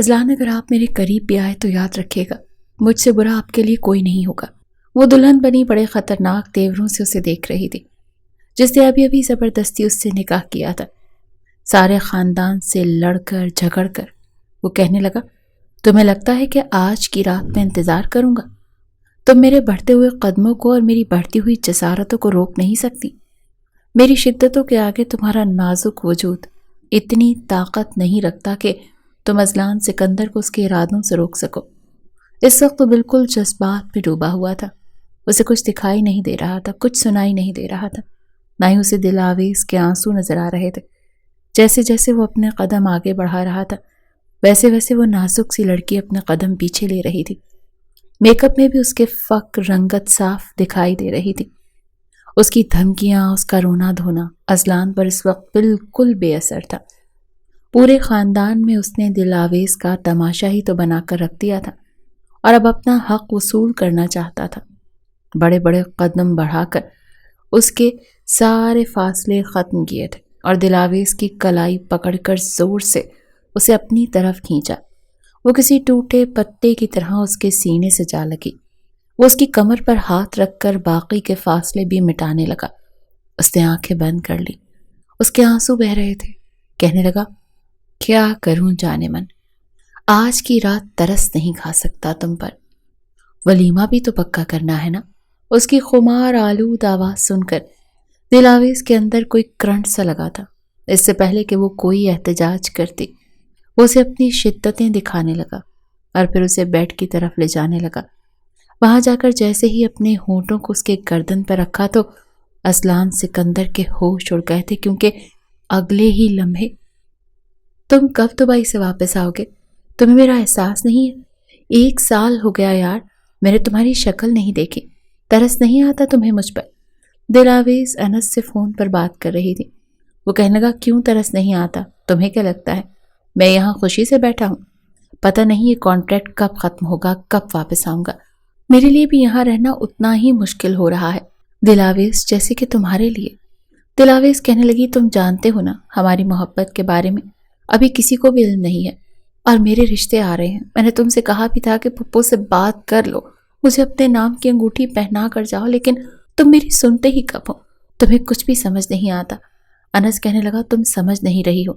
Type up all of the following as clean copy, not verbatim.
Azlan اگر آپ میرے قریب بھی آئے تو یاد رکھیے گا مجھ سے برا آپ کے لیے کوئی نہیں ہوگا۔ وہ دلہن بنی بڑے خطرناک تیوروں سے اسے دیکھ رہی تھی، جس نے ابھی ابھی زبردستی اس سے نکاح کیا تھا، سارے خاندان سے لڑ کر جھگڑ کر۔ وہ کہنے لگا، تمہیں لگتا ہے کہ آج کی رات میں انتظار کروں گا؟ تم میرے بڑھتے ہوئے قدموں کو اور میری بڑھتی ہوئی جسارتوں کو روک نہیں سکتی۔ میری شدتوں کے آگے تمہارا نازک وجود اتنی طاقت نہیں رکھتا کہ تم اذلان سکندر کو اس کے ارادوں سے روک سکو۔ اس وقت وہ بالکل جذبات میں ڈوبا ہوا تھا، اسے کچھ دکھائی نہیں دے رہا تھا، کچھ سنائی نہیں دے رہا تھا، نہ ہی اسے دل آویز کے آنسو نظر آ رہے تھے۔ جیسے جیسے وہ اپنے قدم آگے بڑھا رہا تھا، ویسے ویسے وہ نازک سی لڑکی اپنے قدم پیچھے لے رہی تھی۔ میک اپ میں بھی اس کے فک رنگت صاف دکھائی دے رہی تھی۔ اس کی دھمکیاں، اس کا رونا دھونا اذلان پر اس وقت بالکل بے اثر تھا۔ پورے خاندان میں اس نے دل آویز کا تماشا ہی تو بنا کر رکھ دیا تھا، اور اب اپنا حق وصول کرنا چاہتا تھا۔ بڑے بڑے قدم بڑھا کر اس کے سارے فاصلے ختم کیے تھے اور دل آویز کی کلائی پکڑ کر زور سے اسے اپنی طرف کھینچا۔ وہ کسی ٹوٹے پتے کی طرح اس کے سینے سے جا لگی۔ وہ اس کی کمر پر ہاتھ رکھ کر باقی کے فاصلے بھی مٹانے لگا۔ اس نے آنکھیں بند کر لی، اس کے آنسو بہہ رہے تھے۔ کہنے لگا، کیا کروں جانے من، آج کی رات ترس نہیں کھا سکتا تم پر۔ ولیمہ بھی تو پکا کرنا ہے نا۔ اس کی خمار آلود آواز سن کر دل آویز کے اندر کوئی کرنٹ سا لگا تھا۔ اس سے پہلے کہ وہ کوئی احتجاج کرتی، وہ اسے اپنی شدتیں دکھانے لگا اور پھر اسے بیڈ کی طرف لے جانے لگا۔ وہاں جا کر جیسے ہی اپنے ہونٹوں کو اس کے گردن پر رکھا تو اذلان سکندر کے ہوش اڑ گئے تھے، کیونکہ اگلے ہی لمحے، تم کب دبئی سے واپس آؤ گے؟ تمہیں میرا احساس نہیں ہے؟ 1 سال ہو گیا یار، میں نے تمہاری شکل نہیں دیکھی، ترس نہیں آتا تمہیں مجھ پر؟ دل آویز انس سے فون پر بات کر رہی تھی۔ وہ کہنے لگا، کیوں ترس نہیں آتا؟ تمہیں کیا لگتا ہے میں یہاں خوشی سے بیٹھا ہوں؟ پتہ نہیں یہ کانٹریکٹ کب ختم ہوگا، کب واپس آؤں گا۔ میرے لیے بھی یہاں رہنا اتنا ہی مشکل ہو رہا ہے دل آویز، جیسے کہ تمہارے لیے۔ دل آویز کہنے لگی، تم جانتے ہو نا ہماری محبت کے بارے میں ابھی کسی کو بھی علم نہیں ہے، اور میرے رشتے آ رہے ہیں۔ میں نے تم سے کہا بھی تھا کہ پپو سے بات کر لو، مجھے اپنے نام کی انگوٹھی پہنا کر جاؤ، لیکن تم میری سنتے ہی کب ہو؟ تمہیں کچھ بھی سمجھ نہیں آتا۔ انس کہنے لگا، تم سمجھ نہیں رہی ہو،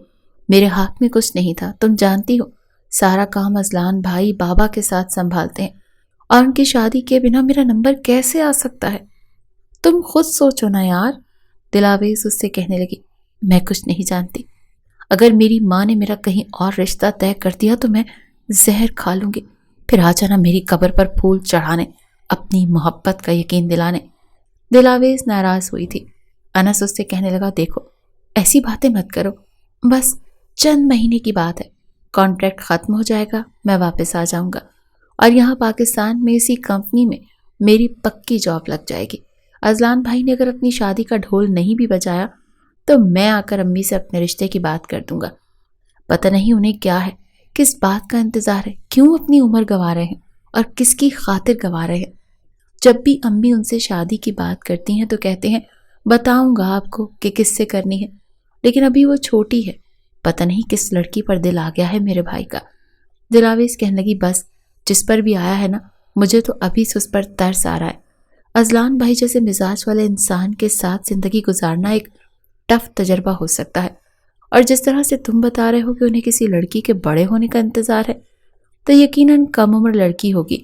میرے ہاتھ میں کچھ نہیں تھا، تم جانتی ہو سارا کام اذلان بھائی بابا کے ساتھ سنبھالتے ہیں، اور ان کی شادی کے بنا میرا نمبر کیسے آ سکتا ہے؟ تم خود سوچو نا یار۔ دل آویز اس سے کہنے لگی، میں کچھ نہیں جانتی، اگر میری ماں نے میرا کہیں اور رشتہ طے کر دیا تو میں زہر کھا لوں گی، پھر آ جانا میری قبر پر پھول چڑھانے، اپنی محبت کا یقین دلانے۔ دل آویز ناراض ہوئی تھی۔ انس اس سے کہنے لگا، دیکھو ایسی باتیں مت کرو، بس چند مہینے کی بات ہے، کانٹریکٹ ختم ہو جائے گا، میں واپس آ جاؤں گا، اور یہاں پاکستان میں اسی کمپنی میں میری پکی جاب لگ جائے گی۔ اذلان بھائی نے اگر اپنی شادی کا ڈھول نہیں بھی بجایا تو میں آ کر امی سے اپنے رشتے کی بات کر دوں گا۔ پتہ نہیں انہیں کیا ہے، کس بات کا انتظار ہے، کیوں اپنی عمر گنوا رہے ہیں اور کس کی خاطر گنوا رہے ہیں۔ جب بھی امی ان سے شادی کی بات کرتی ہیں تو کہتے ہیں بتاؤں گا آپ کو کہ کس سے کرنی ہے، لیکن ابھی وہ چھوٹی ہے، پتہ نہیں کس لڑکی پر دل آ گیا ہے میرے بھائی کا۔ دل آویز کہنے لگی، بس جس پر بھی آیا ہے نا، مجھے تو ابھی سے اس پر ترس آ رہا ہے۔ اذلان بھائی جیسے مزاج والے انسان کے ساتھ زندگی گزارنا ایک ٹف تجربہ ہو سکتا ہے، اور جس طرح سے تم بتا رہے ہو کہ انہیں کسی لڑکی کے بڑے ہونے کا انتظار ہے، تو یقیناً کم عمر لڑکی ہوگی،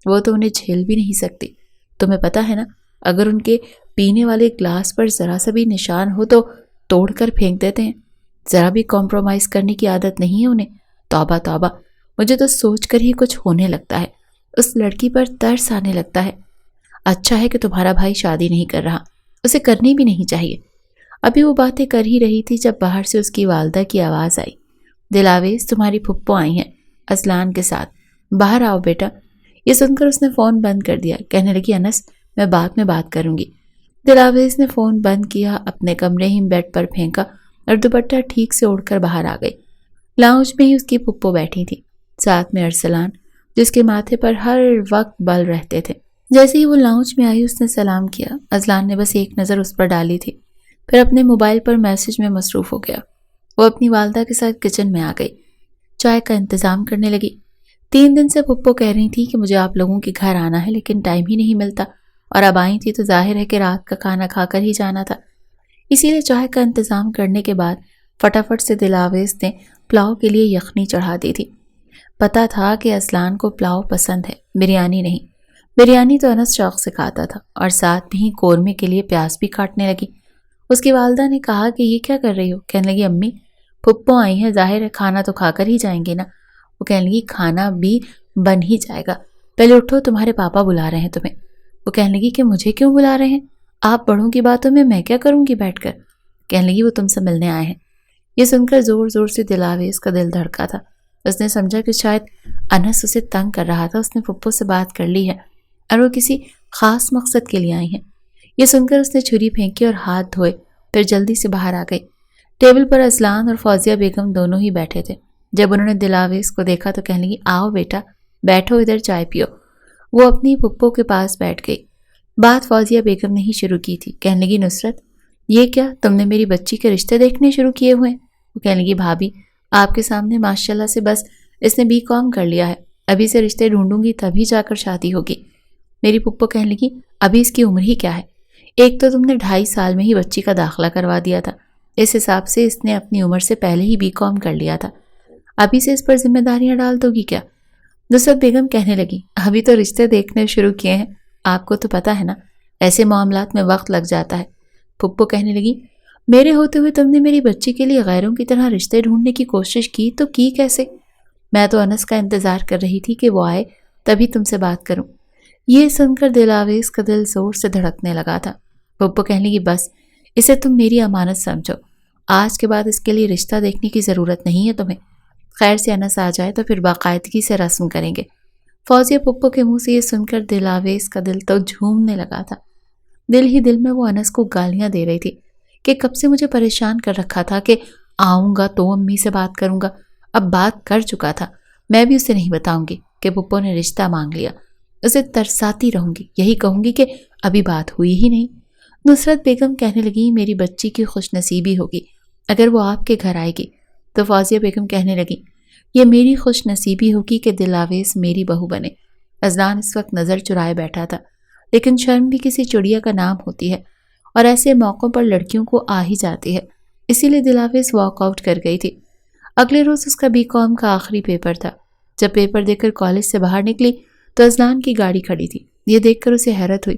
وہ تو انہیں جھیل بھی نہیں سکتی۔ تمہیں پتہ ہے نا، اگر ان کے پینے والے گلاس پر ذرا سا بھی نشان ہو تو توڑ کر پھینک دیتے ہیں، ذرا بھی کمپرومائز کرنے کی عادت نہیں ہے انہیں۔ توبہ توبہ، مجھے تو سوچ کر ہی کچھ ہونے لگتا ہے، اس لڑکی پر ترس آنے لگتا ہے۔ اچھا ہے کہ تمہارا بھائی شادی نہیں کر رہا، اسے کرنی بھی نہیں چاہیے۔ ابھی وہ باتیں کر ہی رہی تھی جب باہر سے اس کی والدہ کی آواز آئی، دل آویز تمہاری پھپھو آئی ہیں اذلان کے ساتھ، باہر آؤ بیٹا۔ یہ سن کر اس نے فون بند کر دیا، کہنے لگی، انس میں بعد میں بات کروں گی۔ دل آویز نے فون بند کیا، اپنے کمرے ہی بیڈ پر پھینکا اور دوپٹہ ٹھیک سے اوڑھ کر باہر آ گئی۔ لاؤنج میں ہی اس کی پھپھو بیٹھی تھی، ساتھ میں ارسلان، جس کے ماتھے پر ہر وقت بل رہتے تھے۔ جیسے ہی وہ لاؤنج میں آئی اس نے سلام کیا۔ اذلان نے بس ایک نظر اس پر ڈالی تھی، پھر اپنے موبائل پر میسج میں مصروف ہو گیا۔ وہ اپنی والدہ کے ساتھ کچن میں آ گئی۔ چائے کا انتظام کرنے لگی۔ 3 دن سے پھپھو کہہ رہی تھی کہ مجھے آپ لوگوں کے گھر آنا ہے، لیکن ٹائم ہی نہیں ملتا، اور اب آئی تھی تو ظاہر ہے کہ رات کا کھانا کھا کر ہی جانا تھا۔ اسی لیے چائے کا انتظام کرنے کے بعد فٹافٹ سے دلاویز نے پلاؤ کے لیے یخنی چڑھا دی تھی۔ پتا تھا کہ اصلان کو پلاؤ پسند ہے، بریانی نہیں۔ بریانی تو انس شوق سے کھاتا تھا، اور ساتھ میں ہی قورمے کے لیے پیاز بھی کاٹنے لگی۔ اس کی والدہ نے کہا کہ یہ کیا کر رہی ہو؟ کہنے لگی امی پھپھو آئی ہیں، ظاہر ہے کھانا تو کھا کر ہی جائیں گے نا۔ وہ کہنے لگی کھانا بھی بن ہی جائے گا، پہلے اٹھو، تمہارے پاپا بلا رہے ہیں تمہیں۔ وہ کہنے لگی کہ مجھے کیوں بلا رہے ہیں؟ آپ بڑوں کی باتوں میں کیا کروں گی بیٹھ کر؟ کہنے لگی وہ تم سے ملنے آئے ہیں۔ یہ سن کر زور زور سے دلاویز کا دل دھڑکا تھا۔ اس نے سمجھا کہ شاید انس اسے تنگ کر رہا تھا، اس نے پھپھو سے بات کر لی ہے اور وہ کسی خاص مقصد کے لیے آئی ہیں۔ یہ سن کر اس نے چھری پھینکی اور ہاتھ دھوئے، پھر جلدی سے باہر آ گئی۔ ٹیبل پر اصلان اور فوزیہ بیگم دونوں ہی بیٹھے تھے۔ جب انہوں نے دلاویز کو دیکھا تو کہنے لگی آؤ بیٹا، بیٹھو ادھر چائے پیو۔ وہ اپنی پھپھو کے پاس بیٹھ گئی۔ بات فوزیہ بیگم نے ہی شروع کی تھی۔ کہنے لگی نصرت یہ کیا، تم نے میری بچی کے رشتے دیکھنے شروع کیے ہوئے؟ وہ کہنے لگی بھابھی آپ کے سامنے ماشاءاللہ سے بس اس نے BCom کر لیا ہے، ابھی سے رشتے ڈھونڈوں گی تبھی جا کر شادی ہوگی۔ میری پھپھو کہنے لگی ابھی اس کی عمر ہی کیا ہے؟ ایک تو تم نے 2.5 سال میں ہی بچی کا داخلہ کروا دیا تھا، اس حساب سے اس نے اپنی عمر سے پہلے ہی BCom کر لیا تھا، ابھی سے اس پر ذمہ داریاں ڈال دو گی کیا؟ نصرت بیگم کہنے لگی ابھی تو رشتے دیکھنے شروع کیے ہیں، آپ کو تو پتا ہے نا ایسے معاملات میں وقت لگ جاتا ہے۔ پھپھو کہنے لگی میرے ہوتے ہوئے تم نے میری بچی کے لیے غیروں کی طرح رشتے ڈھونڈنے کی کوشش کی تو کی کیسے؟ میں تو انس کا انتظار کر رہی تھی کہ وہ آئے تبھی تم سے بات کروں۔ یہ سن کر دلاویز کا دل زور سے دھڑکنے لگا تھا۔ پھپھو کہنے لگی بس اسے تم میری امانت سمجھو، آج کے بعد اس کے لیے رشتہ دیکھنے کی ضرورت نہیں ہے تمہیں، خیر سے انس آ جائے تو پھر باقاعدگی سے رسم کریں گے۔ فوزیہ پھپھو کے منہ سے یہ سن کر دلاویز کا دل تو جھومنے لگا تھا۔ دل ہی دل میں وہ انس کو گالیاں دے رہی تھی کہ کب سے مجھے پریشان کر رکھا تھا کہ آؤں گا تو امی سے بات کروں گا، اب بات کر چکا تھا، میں بھی اسے نہیں بتاؤں گی کہ پھپھو نے رشتہ مانگ لیا، اسے ترساتی رہوں گی، یہی کہوں گی کہ ابھی بات ہوئی ہی نہیں۔ نصرت بیگم کہنے لگی میری بچی کی خوش نصیبی ہوگی اگر وہ آپ کے گھر آئے گی۔ تو فوزیہ بیگم کہنے لگی یہ میری خوش نصیبی ہوگی کہ دلاویز میری بہو بنے۔ اذلان اس وقت نظر چرائے بیٹھا تھا، لیکن شرم بھی کسی چڑیا کا نام ہوتی ہے اور ایسے موقعوں پر لڑکیوں کو آ ہی جاتی ہے، اسی لیے دلاویز واک آؤٹ کر گئی تھی۔ اگلے روز اس کا BCom کا آخری پیپر تھا۔ جب پیپر دے کر کالج سے باہر نکلی تو اذلان کی گاڑی کھڑی تھی۔ یہ دیکھ کر اسے حیرت ہوئی۔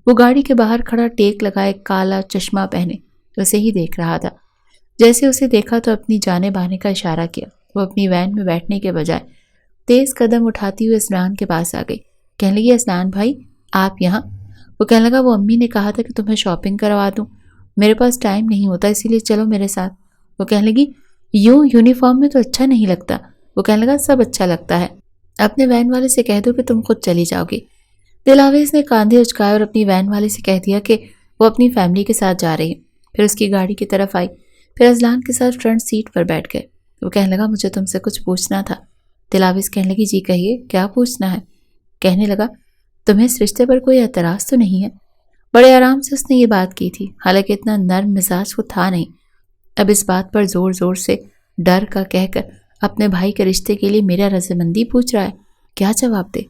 وہ گاڑی کے باہر کھڑا ٹیک لگائے کالا چشمہ پہنے اسے ہی دیکھ رہا تھا۔ جیسے اسے دیکھا تو اپنی جانب آنے کا اشارہ کیا۔ وہ اپنی وین میں بیٹھنے کے بجائے تیز قدم اٹھاتی ہوئے اذلان کے پاس آ گئی۔ کہنے لگی اذلان بھائی آپ یہاں؟ وہ کہنے لگا وہ امی نے کہا تھا کہ تمہیں شاپنگ کروا دوں، میرے پاس ٹائم نہیں ہوتا اسی لیے چلو میرے ساتھ۔ وہ کہنے لگی یوں یونیفارم میں تو اچھا نہیں لگتا۔ وہ کہنے لگا سب اچھا لگتا ہے، اپنے وین والے سے کہہ دو کہ تم خود چلی جاؤ گی۔ دلاویز نے کاندھے اچکائے اور اپنی وین والے سے کہہ دیا کہ وہ اپنی فیملی کے ساتھ جا رہی ہے، پھر اس کی گاڑی کی طرف آئی، پھر اذلان کے ساتھ فرنٹ سیٹ پر بیٹھ گئے۔ وہ کہنے لگا مجھے تم سے کچھ پوچھنا تھا۔ دلاویز کہنے لگی جی کہیے کیا پوچھنا ہے؟ کہنے لگا تمہیں اس رشتے پر کوئی اعتراض تو نہیں ہے؟ بڑے آرام سے اس نے یہ بات کی تھی، حالانکہ اتنا نرم مزاج وہ تھا نہیں۔ اب اس بات پر زور زور سے ڈر کا کہہ کر اپنے بھائی کے رشتے کے لیے میرا رضامندی پوچھ رہا ہے، کیا جواب دے؟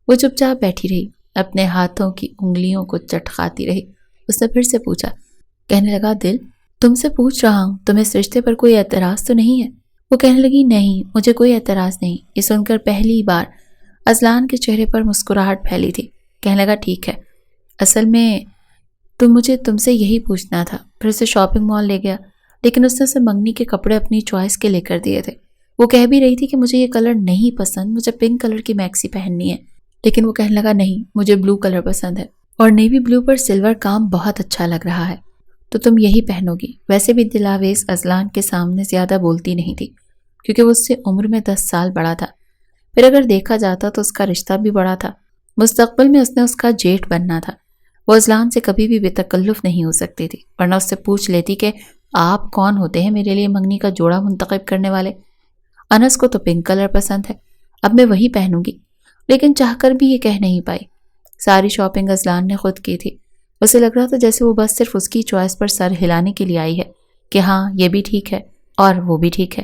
وہ چپ چاپ بیٹھی رہی، اپنے ہاتھوں کی انگلیوں کو چٹکاتی رہی۔ اس نے پھر سے پوچھا، کہنے لگا دل تم سے پوچھ رہا ہوں تمہیں اس رشتے پر کوئی اعتراض تو نہیں ہے؟ وہ کہنے لگی نہیں مجھے کوئی اعتراض نہیں۔ یہ سن کر پہلی بار اذلان کے چہرے پر مسکراہٹ پھیلی تھی۔ کہنے لگا ٹھیک ہے، اصل میں مجھے تم سے یہی پوچھنا تھا۔ پھر اسے شاپنگ مال لے گیا، لیکن اس نے اسے منگنی کے کپڑے اپنی چوائس کے لے کر دیے تھے۔ وہ کہہ بھی رہی تھی کہ مجھے یہ کلر نہیں پسند، مجھے پنک کلر کی میکسی پہننی ہے، لیکن وہ کہنے لگا نہیں مجھے بلو کلر پسند ہے اور نیوی بلو پر سلور کام بہت اچھا لگ رہا ہے، تو تم یہی پہنو گی۔ ویسے بھی دلاویز اذلان کے سامنے زیادہ بولتی نہیں تھی کیونکہ وہ اس سے عمر میں 10 سال بڑا تھا، پھر اگر دیکھا جاتا تو اس کا رشتہ بھی بڑا تھا، مستقبل میں اس نے اس کا جیٹھ بننا تھا۔ وہ اذلان سے کبھی بھی بے تکلف نہیں ہو سکتی تھی، ورنہ اس سے پوچھ لیتی کہ آپ کون ہوتے ہیں میرے لیے منگنی کا جوڑا منتخب کرنے والے؟ انس کو تو پنک کلر پسند ہے، اب میں وہی پہنوں گی، لیکن چاہ کر بھی یہ کہہ نہیں پائی۔ ساری شاپنگ اذلان نے خود کی تھی، اسے لگ رہا تھا جیسے وہ بس صرف اس کی چوائس پر سر ہلانے کے لیے آئی ہے کہ ہاں یہ بھی ٹھیک ہے اور وہ بھی ٹھیک ہے۔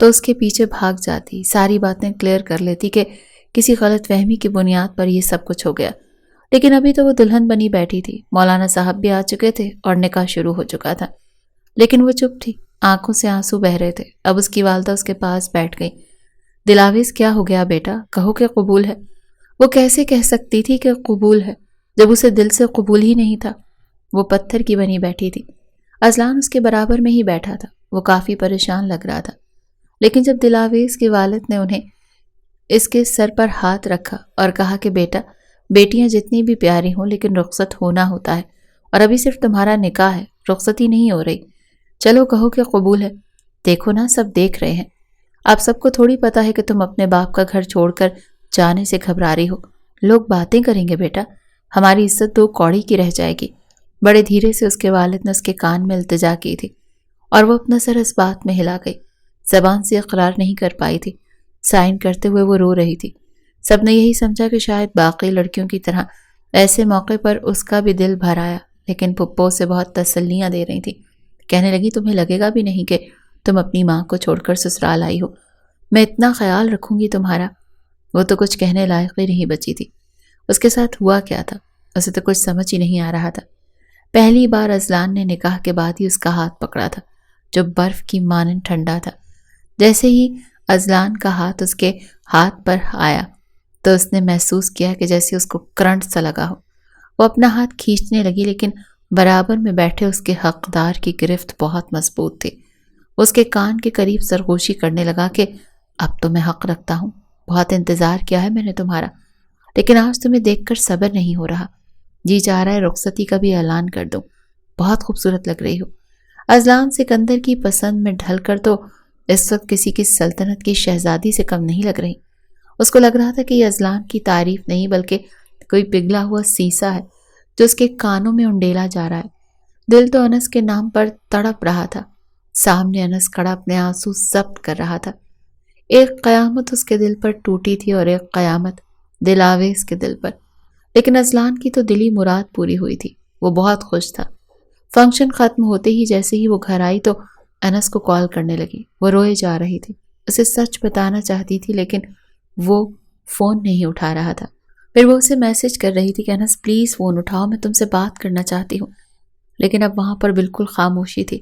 تو اس کے پیچھے بھاگ جاتی، ساری باتیں کلیئر کر لیتی کہ کسی غلط فہمی کی بنیاد پر یہ سب کچھ ہو گیا۔ لیکن ابھی تو وہ دلہن بنی بیٹھی تھی، مولانا صاحب بھی آ چکے تھے اور نکاح شروع ہو چکا تھا، لیکن وہ چپ تھی، آنکھوں سے آنسو بہہ رہے تھے۔ اب اس کی والدہ اس کے پاس بیٹھ گئی۔ دلاویز کیا ہو گیا بیٹا؟ کہو کہ قبول ہے۔ وہ کیسے کہہ سکتی تھی کہ قبول ہے جب اسے دل سے قبول ہی نہیں تھا؟ وہ پتھر کی بنی بیٹھی تھی، اذلان اس کے برابر میں ہی بیٹھا تھا۔ وہ کافی پریشان لگ رہا تھا، لیکن جب دلاویز کی والد نے انہیں اس کے سر پر ہاتھ رکھا اور کہا کہ بیٹا، بیٹیاں جتنی بھی پیاری ہوں لیکن رخصت ہونا ہوتا ہے، اور ابھی صرف تمہارا نکاح ہے، رخصتی نہیں ہو رہی، چلو کہو کہ قبول ہے۔ دیکھو نا، سب دیکھ رہے ہیں، آپ سب کو تھوڑی پتا ہے کہ تم اپنے باپ کا گھر چھوڑ کر جانے سے گھبرا رہی ہو، لوگ باتیں کریں گے بیٹا، ہماری عزت دو کوڑی کی رہ جائے گی۔ بڑے دھیرے سے اس کے والد نے اس کے کان میں التجا کی تھی اور وہ اپنا سر اس بات میں ہلا گئی، زبان سے اقرار نہیں کر پائی تھی، سائن کرتے ہوئے وہ رو رہی تھی۔ سب نے یہی سمجھا کہ شاید باقی لڑکیوں کی طرح ایسے موقع پر اس کا بھی دل بھر آیا، لیکن پھپھو اسے بہت تسلیاں دے رہی تھی، کہنے لگی تمہیں لگے گا بھی نہیں کہ تم اپنی ماں کو چھوڑ کر سسرال آئی ہو، میں اتنا خیال رکھوں گی تمہارا۔ وہ تو کچھ کہنے لائق ہی نہیں بچی تھی، اس کے ساتھ ہوا کیا تھا اسے تو کچھ سمجھ ہی نہیں آ رہا تھا۔ پہلی بار اذلان نے نکاح کے بعد ہی اس کا ہاتھ پکڑا تھا جو برف کی مانند ٹھنڈا تھا۔ جیسے ہی اذلان کا ہاتھ اس کے ہاتھ پر آیا تو اس نے محسوس کیا کہ جیسے اس کو کرنٹ سا لگا ہو۔ وہ اپنا ہاتھ کھینچنے لگی، لیکن برابر میں بیٹھے اس کے حقدار کی گرفت بہت مضبوط تھی۔ اس کے کان کے قریب سرگوشی کرنے لگا کہ اب تو میں حق رکھتا ہوں، بہت انتظار کیا ہے میں نے تمہارا، لیکن آج تمہیں دیکھ کر صبر نہیں ہو رہا، جی چاہ رہا ہے رخصتی کا بھی اعلان کر دوں، بہت خوبصورت لگ رہی ہو۔ اذلان سکندر کی پسند میں ڈھل کر تو اس وقت کسی کی سلطنت کی شہزادی سے کم نہیں لگ رہی۔ اس کو لگ رہا تھا کہ یہ اذلان کی تعریف نہیں بلکہ کوئی پگھلا ہوا سیسا ہے جو اس کے کانوں میں انڈیلا جا رہا ہے۔ دل تو انس کے نام پر تڑپ رہا تھا، سامنے انس کھڑا اپنے آنسو ضبط کر رہا تھا۔ ایک قیامت اس کے دل پر ٹوٹی تھی اور ایک قیامت دلاویز کے دل پر، لیکن اذلان کی تو دلی مراد پوری ہوئی تھی، وہ بہت خوش تھا۔ فنکشن ختم ہوتے ہی جیسے ہی وہ گھر آئی تو انس کو کال کرنے لگی، وہ روئے جا رہی تھی، اسے سچ بتانا چاہتی تھی لیکن وہ فون نہیں اٹھا رہا تھا۔ پھر وہ اسے میسج کر رہی تھی کہ انس پلیز فون اٹھاؤ، میں تم سے بات کرنا چاہتی ہوں، لیکن اب وہاں پر بالکل خاموشی تھی۔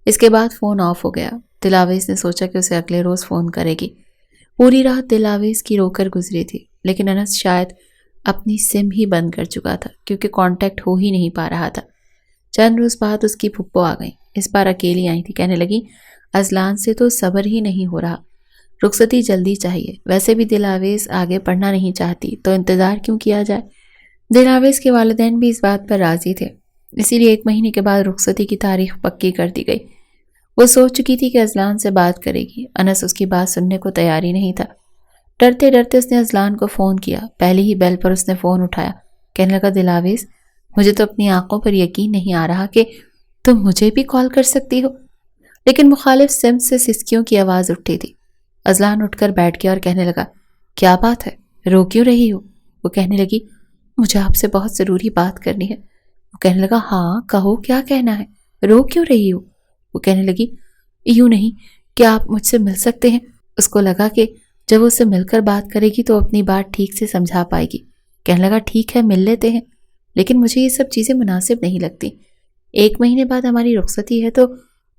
اس کے بعد فون آف ہو گیا۔ دلاویز نے سوچا کہ اسے اگلے روز فون کرے گی۔ پوری رات دلاویز کی رو کر گزری تھی، لیکن انس شاید اپنی سم ہی بند کر چکا تھا کیونکہ کانٹیکٹ ہو ہی نہیں پا رہا تھا۔ چند روز بعد اس کی پھپھو آ گئی، اس بار اکیلی آئی تھی، کہنے لگی اذلان سے تو صبر ہی نہیں ہو رہا، رخصتی جلدی چاہیے، ویسے بھی دلاویز آگے پڑھنا نہیں چاہتی تو انتظار کیوں کیا جائے۔ دلاویز کے والدین بھی اس بات پر راضی تھے، اسی لیے 1 مہینے کے بعد رخصتی کی تاریخ پکی کر دی گئی۔ وہ سوچ چکی تھی کہ اذلان سے بات کرے گی، انس اس کی بات سننے کو تیار ہی نہیں تھا۔ ڈرتے ڈرتے اس نے اذلان کو فون کیا، پہلی ہی بیل پر اس نے فون اٹھایا، کہنے لگا دلاویز مجھے تو اپنی آنکھوں پر یقین نہیں آ رہا کہ تم مجھے بھی کال کر سکتی ہو۔ لیکن مخالف سمت سے سسکیوں کی آواز اٹھتی تھی۔ اذلان اٹھ کر بیٹھ گیا اور کہنے لگا کیا بات ہے، رو کیوں رہی ہو؟ وہ کہنے لگی مجھے آپ سے بہت ضروری بات کرنی ہے۔ وہ کہنے لگا ہاں کہو کیا کہنا ہے، رو کیوں رہی ہو؟ وہ کہنے لگی یوں نہیں، کیا آپ مجھ سے مل سکتے ہیں؟ اس کو لگا کہ جب وہ اسے مل کر بات کرے گی تو اپنی بات ٹھیک سے سمجھا پائے گی۔ کہنے لگا ٹھیک ہے مل لیتے ہیں، لیکن مجھے یہ سب چیزیں مناسب نہیں لگتی، 1 مہینے بعد ہماری رخصتی ہے تو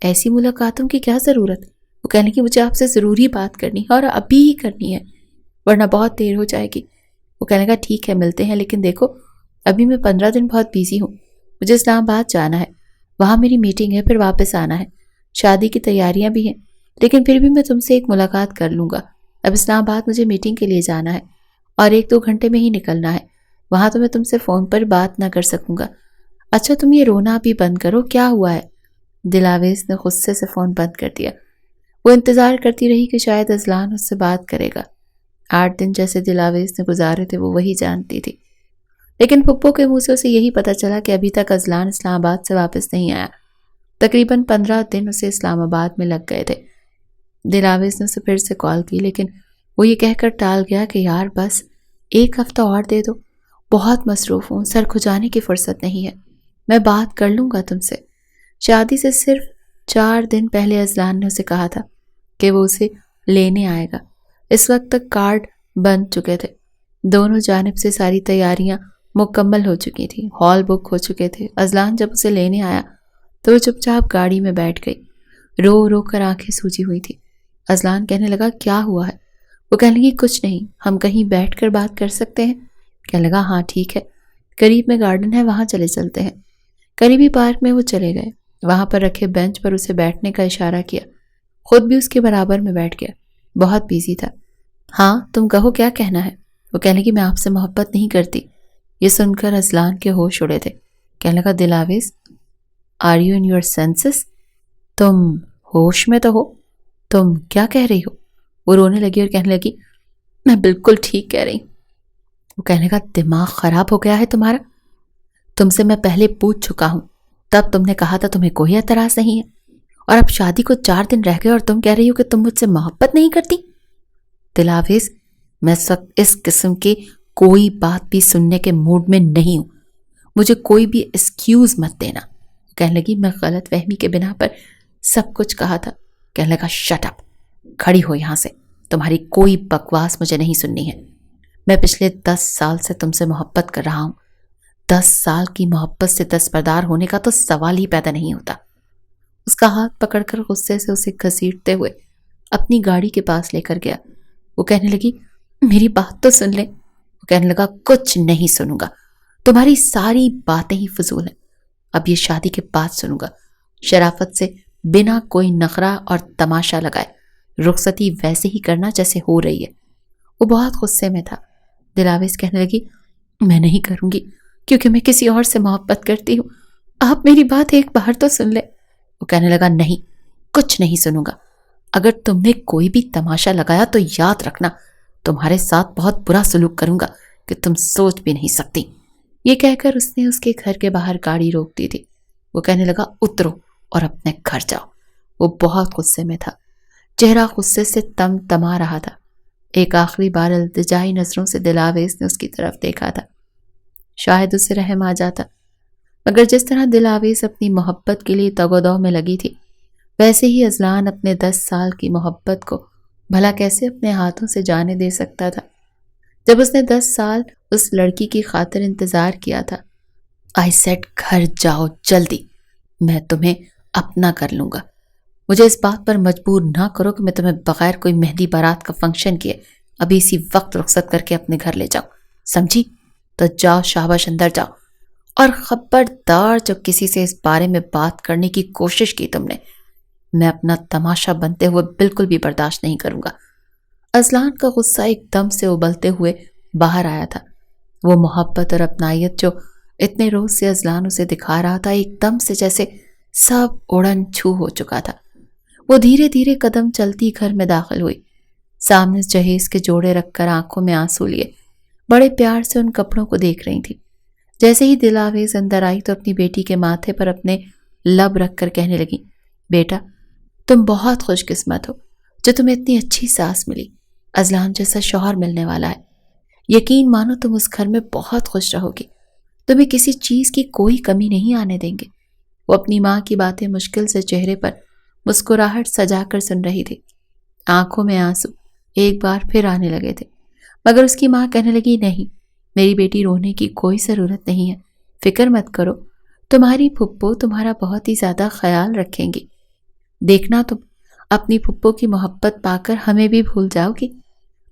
ایسی ملاقاتوں کی کیا ضرورت؟ وہ کہنے لگی مجھے آپ سے ضروری بات کرنی ہے اور ابھی ہی کرنی ہے ورنہ بہت دیر ہو جائے گی۔ وہ کہنے لگا ٹھیک ہے ملتے ہیں، لیکن دیکھو ابھی میں 15 دن بہت بیزی ہوں، مجھے اسلام آباد جانا ہے، وہاں میری میٹنگ ہے، پھر واپس آنا ہے، شادی کی تیاریاں بھی ہیں، لیکن پھر بھی میں تم سے ایک ملاقات کر لوں گا۔ اب اسلام آباد مجھے میٹنگ کے لیے جانا ہے اور 1-2 گھنٹے میں ہی نکلنا ہے، وہاں تو میں تم سے فون پر بات نہ کر سکوں گا۔ اچھا تم یہ رونا بھی بند کرو، کیا ہوا ہے؟ دلاویز نے غصے سے فون بند کر دیا۔ وہ انتظار کرتی رہی کہ شاید اذلان اس سے بات کرے گا۔ 8 دن جیسے دلاویز نے گزارے تھے وہ وہی جانتی تھی، لیکن پھپھو کے منہ سے اسے یہی پتا چلا کہ ابھی تک اذلان اسلام آباد سے واپس نہیں آیا۔ تقریباً 15 دن اسے اسلام آباد میں لگ گئے تھے۔ دلاویز نے اسے پھر سے کال کی، لیکن وہ یہ کہہ کر ٹال گیا کہ یار بس 1 ہفتہ اور دے دو، بہت مصروف ہوں، سر کھجانے کی فرصت نہیں ہے، میں بات کر لوں گا تم سے۔ شادی سے صرف 4 دن پہلے اذلان نے اسے کہا تھا کہ وہ اسے لینے آئے گا۔ اس وقت تک کارڈ بن چکے تھے، دونوں جانب سے ساری تیاریاں مکمل ہو چکی تھیں، ہال بک ہو چکے تھے۔ اذلان جب اسے لینے آیا تو وہ چپ چاپ گاڑی میں بیٹھ گئی، رو رو کر آنکھیں سوجی ہوئی تھی۔ اذلان کہنے لگا کیا ہوا ہے؟ وہ کہنے لگی کچھ نہیں، ہم کہیں بیٹھ کر بات کر سکتے ہیں؟ کہنے لگا ہاں ٹھیک ہے، قریب میں گارڈن ہے، وہاں چلے چلتے ہیں۔ قریبی پارک میں وہ چلے گئے، وہاں پر رکھے بینچ پر اسے بیٹھنے کا اشارہ کیا، خود بھی اس کے برابر میں بیٹھ گیا۔ بہت بیزی تھا۔ ہاں تم کہو کیا کہنا ہے؟ وہ کہنے لگی میں آپ سے محبت نہیں کرتی۔ یہ سن کر اذلان کے ہوش اڑے تھے۔ کہنے لگا Dilawaiz are you in your senses? تم ہوش میں تو ہو؟ تم کیا کہہ رہی ہو؟ وہ رونے لگی اور کہنے لگی میں بالکل ٹھیک کہہ رہی ہوں۔ وہ کہنے لگا دماغ خراب ہو گیا ہے تمہارا؟ تم سے میں پہلے پوچھ چکا ہوں، تب تم نے کہا تھا تمہیں کوئی اعتراض نہیں ہے، اور اب شادی کو 4 دن رہ گئے اور تم کہہ رہی ہو کہ تم مجھ سے محبت نہیں کرتی؟ دلاویز میں اس وقت اس قسم کی کوئی بات بھی سننے کے موڈ میں نہیں ہوں، مجھے کوئی بھی ایکسکیوز مت دینا۔ کہنے لگی میں غلط فہمی کے بنا پر سب کچھ کہا تھا۔ کہنے لگا شٹ اپ، کھڑی ہو یہاں سے، تمہاری کوئی بکواس مجھے نہیں سننی ہے۔ میں پچھلے 10 سال سے تم سے محبت کر رہا ہوں، 10 سال کی محبت سے دستبردار ہونے کا تو سوال ہی پیدا نہیں ہوتا۔ اس کا ہاتھ پکڑ کر غصے سے اسے گھسیٹتے ہوئے اپنی گاڑی کے پاس لے کر گیا۔ وہ کہنے لگی میری بات تو سن لے۔ وہ کہنے لگا کچھ نہیں سنوں گا، تمہاری ساری باتیں ہی فضول ہیں، اب یہ شادی کے بعد سنوں گا۔ شرافت سے بنا کوئی نخرہ اور تماشا لگائے رخصتی ویسے ہی کرنا جیسے ہو رہی ہے۔ وہ بہت غصے میں تھا۔ دلاویز کہنے لگی میں نہیں کروں گی کیونکہ میں کسی اور سے محبت کرتی ہوں، آپ میری بات ایک بار تو سن لے۔ وہ کہنے لگا نہیں، کچھ نہیں سنوں گا، اگر تم نے کوئی بھی تماشا لگایا تو یاد رکھنا تمہارے ساتھ بہت برا سلوک کروں گا کہ تم سوچ بھی نہیں سکتی۔ یہ کہہ کر اس نے اس کے گھر کے باہر گاڑی روک دی تھی۔ وہ کہنے لگا اترو اور اپنے گھر جاؤ۔ وہ بہت غصے میں تھا، چہرہ غصے سے تم تما رہا تھا۔ ایک آخری بار التجائی نظروں سے دلاویز نے اس کی طرف دیکھا تھا، شاید اسے رحم آ جاتا، مگر جس طرح دلاویز اپنی محبت کے لیے تگ و دو میں لگی تھی، ویسے ہی اذلان اپنے 10 سال کی محبت کو بھلا کیسے اپنے ہاتھوں سے جانے دے سکتا تھا، جب اس نے 10 سال اس لڑکی کی خاطر انتظار کیا تھا۔ آئی سیڈ گھر جاؤ جلدی، میں تمہیں اپنا کر لوں گا۔ مجھے اس بات پر مجبور نہ کرو کہ میں تمہیں بغیر کوئی مہندی بارات کا فنکشن کیے ابھی اسی وقت رخصت کر کے اپنے گھر لے جاؤ، سمجھی؟ تو جاؤ شاباش اندر جاؤ، اور خبردار جو کسی سے اس بارے میں بات کرنے کی کوشش کی تم نے، میں اپنا تماشا بنتے ہوئے بالکل بھی برداشت نہیں کروں گا۔ اذلان کا غصہ ایک دم سے ابلتے ہوئے باہر آیا تھا۔ وہ محبت اور اپنائیت جو اتنے روز سے اذلان اسے دکھا رہا تھا، ایک دم سے جیسے سب اڑن چھو ہو چکا تھا۔ وہ دھیرے دھیرے قدم چلتی گھر میں داخل ہوئی، سامنے جہیز کے جوڑے رکھ کر آنکھوں میں آنسو لیے بڑے پیار سے ان کپڑوں کو دیکھ رہی تھی۔ جیسے ہی دلاویز اندر آئی تو اپنی بیٹی کے ماتھے پر اپنے لب رکھ کر کہنے لگی بیٹا تم بہت خوش قسمت ہو جو تمہیں اتنی اچھی ساس ملی، اذلان جیسا شوہر ملنے والا ہے، یقین مانو تم اس گھر میں بہت خوش رہو گی، تمہیں کسی چیز کی کوئی کمی نہیں آنے دیں گے۔ وہ اپنی ماں کی باتیں مشکل سے چہرے پر مسکراہٹ سجا کر سن رہی تھی، آنکھوں میں آنسو ایک بار پھر آنے لگے تھے، مگر اس کی ماں کہنے لگی نہیں میری بیٹی، رونے کی کوئی ضرورت نہیں ہے، فکر مت کرو، تمہاری پھپھو تمہارا بہت ہی زیادہ خیال رکھیں گی، دیکھنا تم اپنی پھپھو کی محبت پا کر ہمیں بھی بھول جاؤ گی۔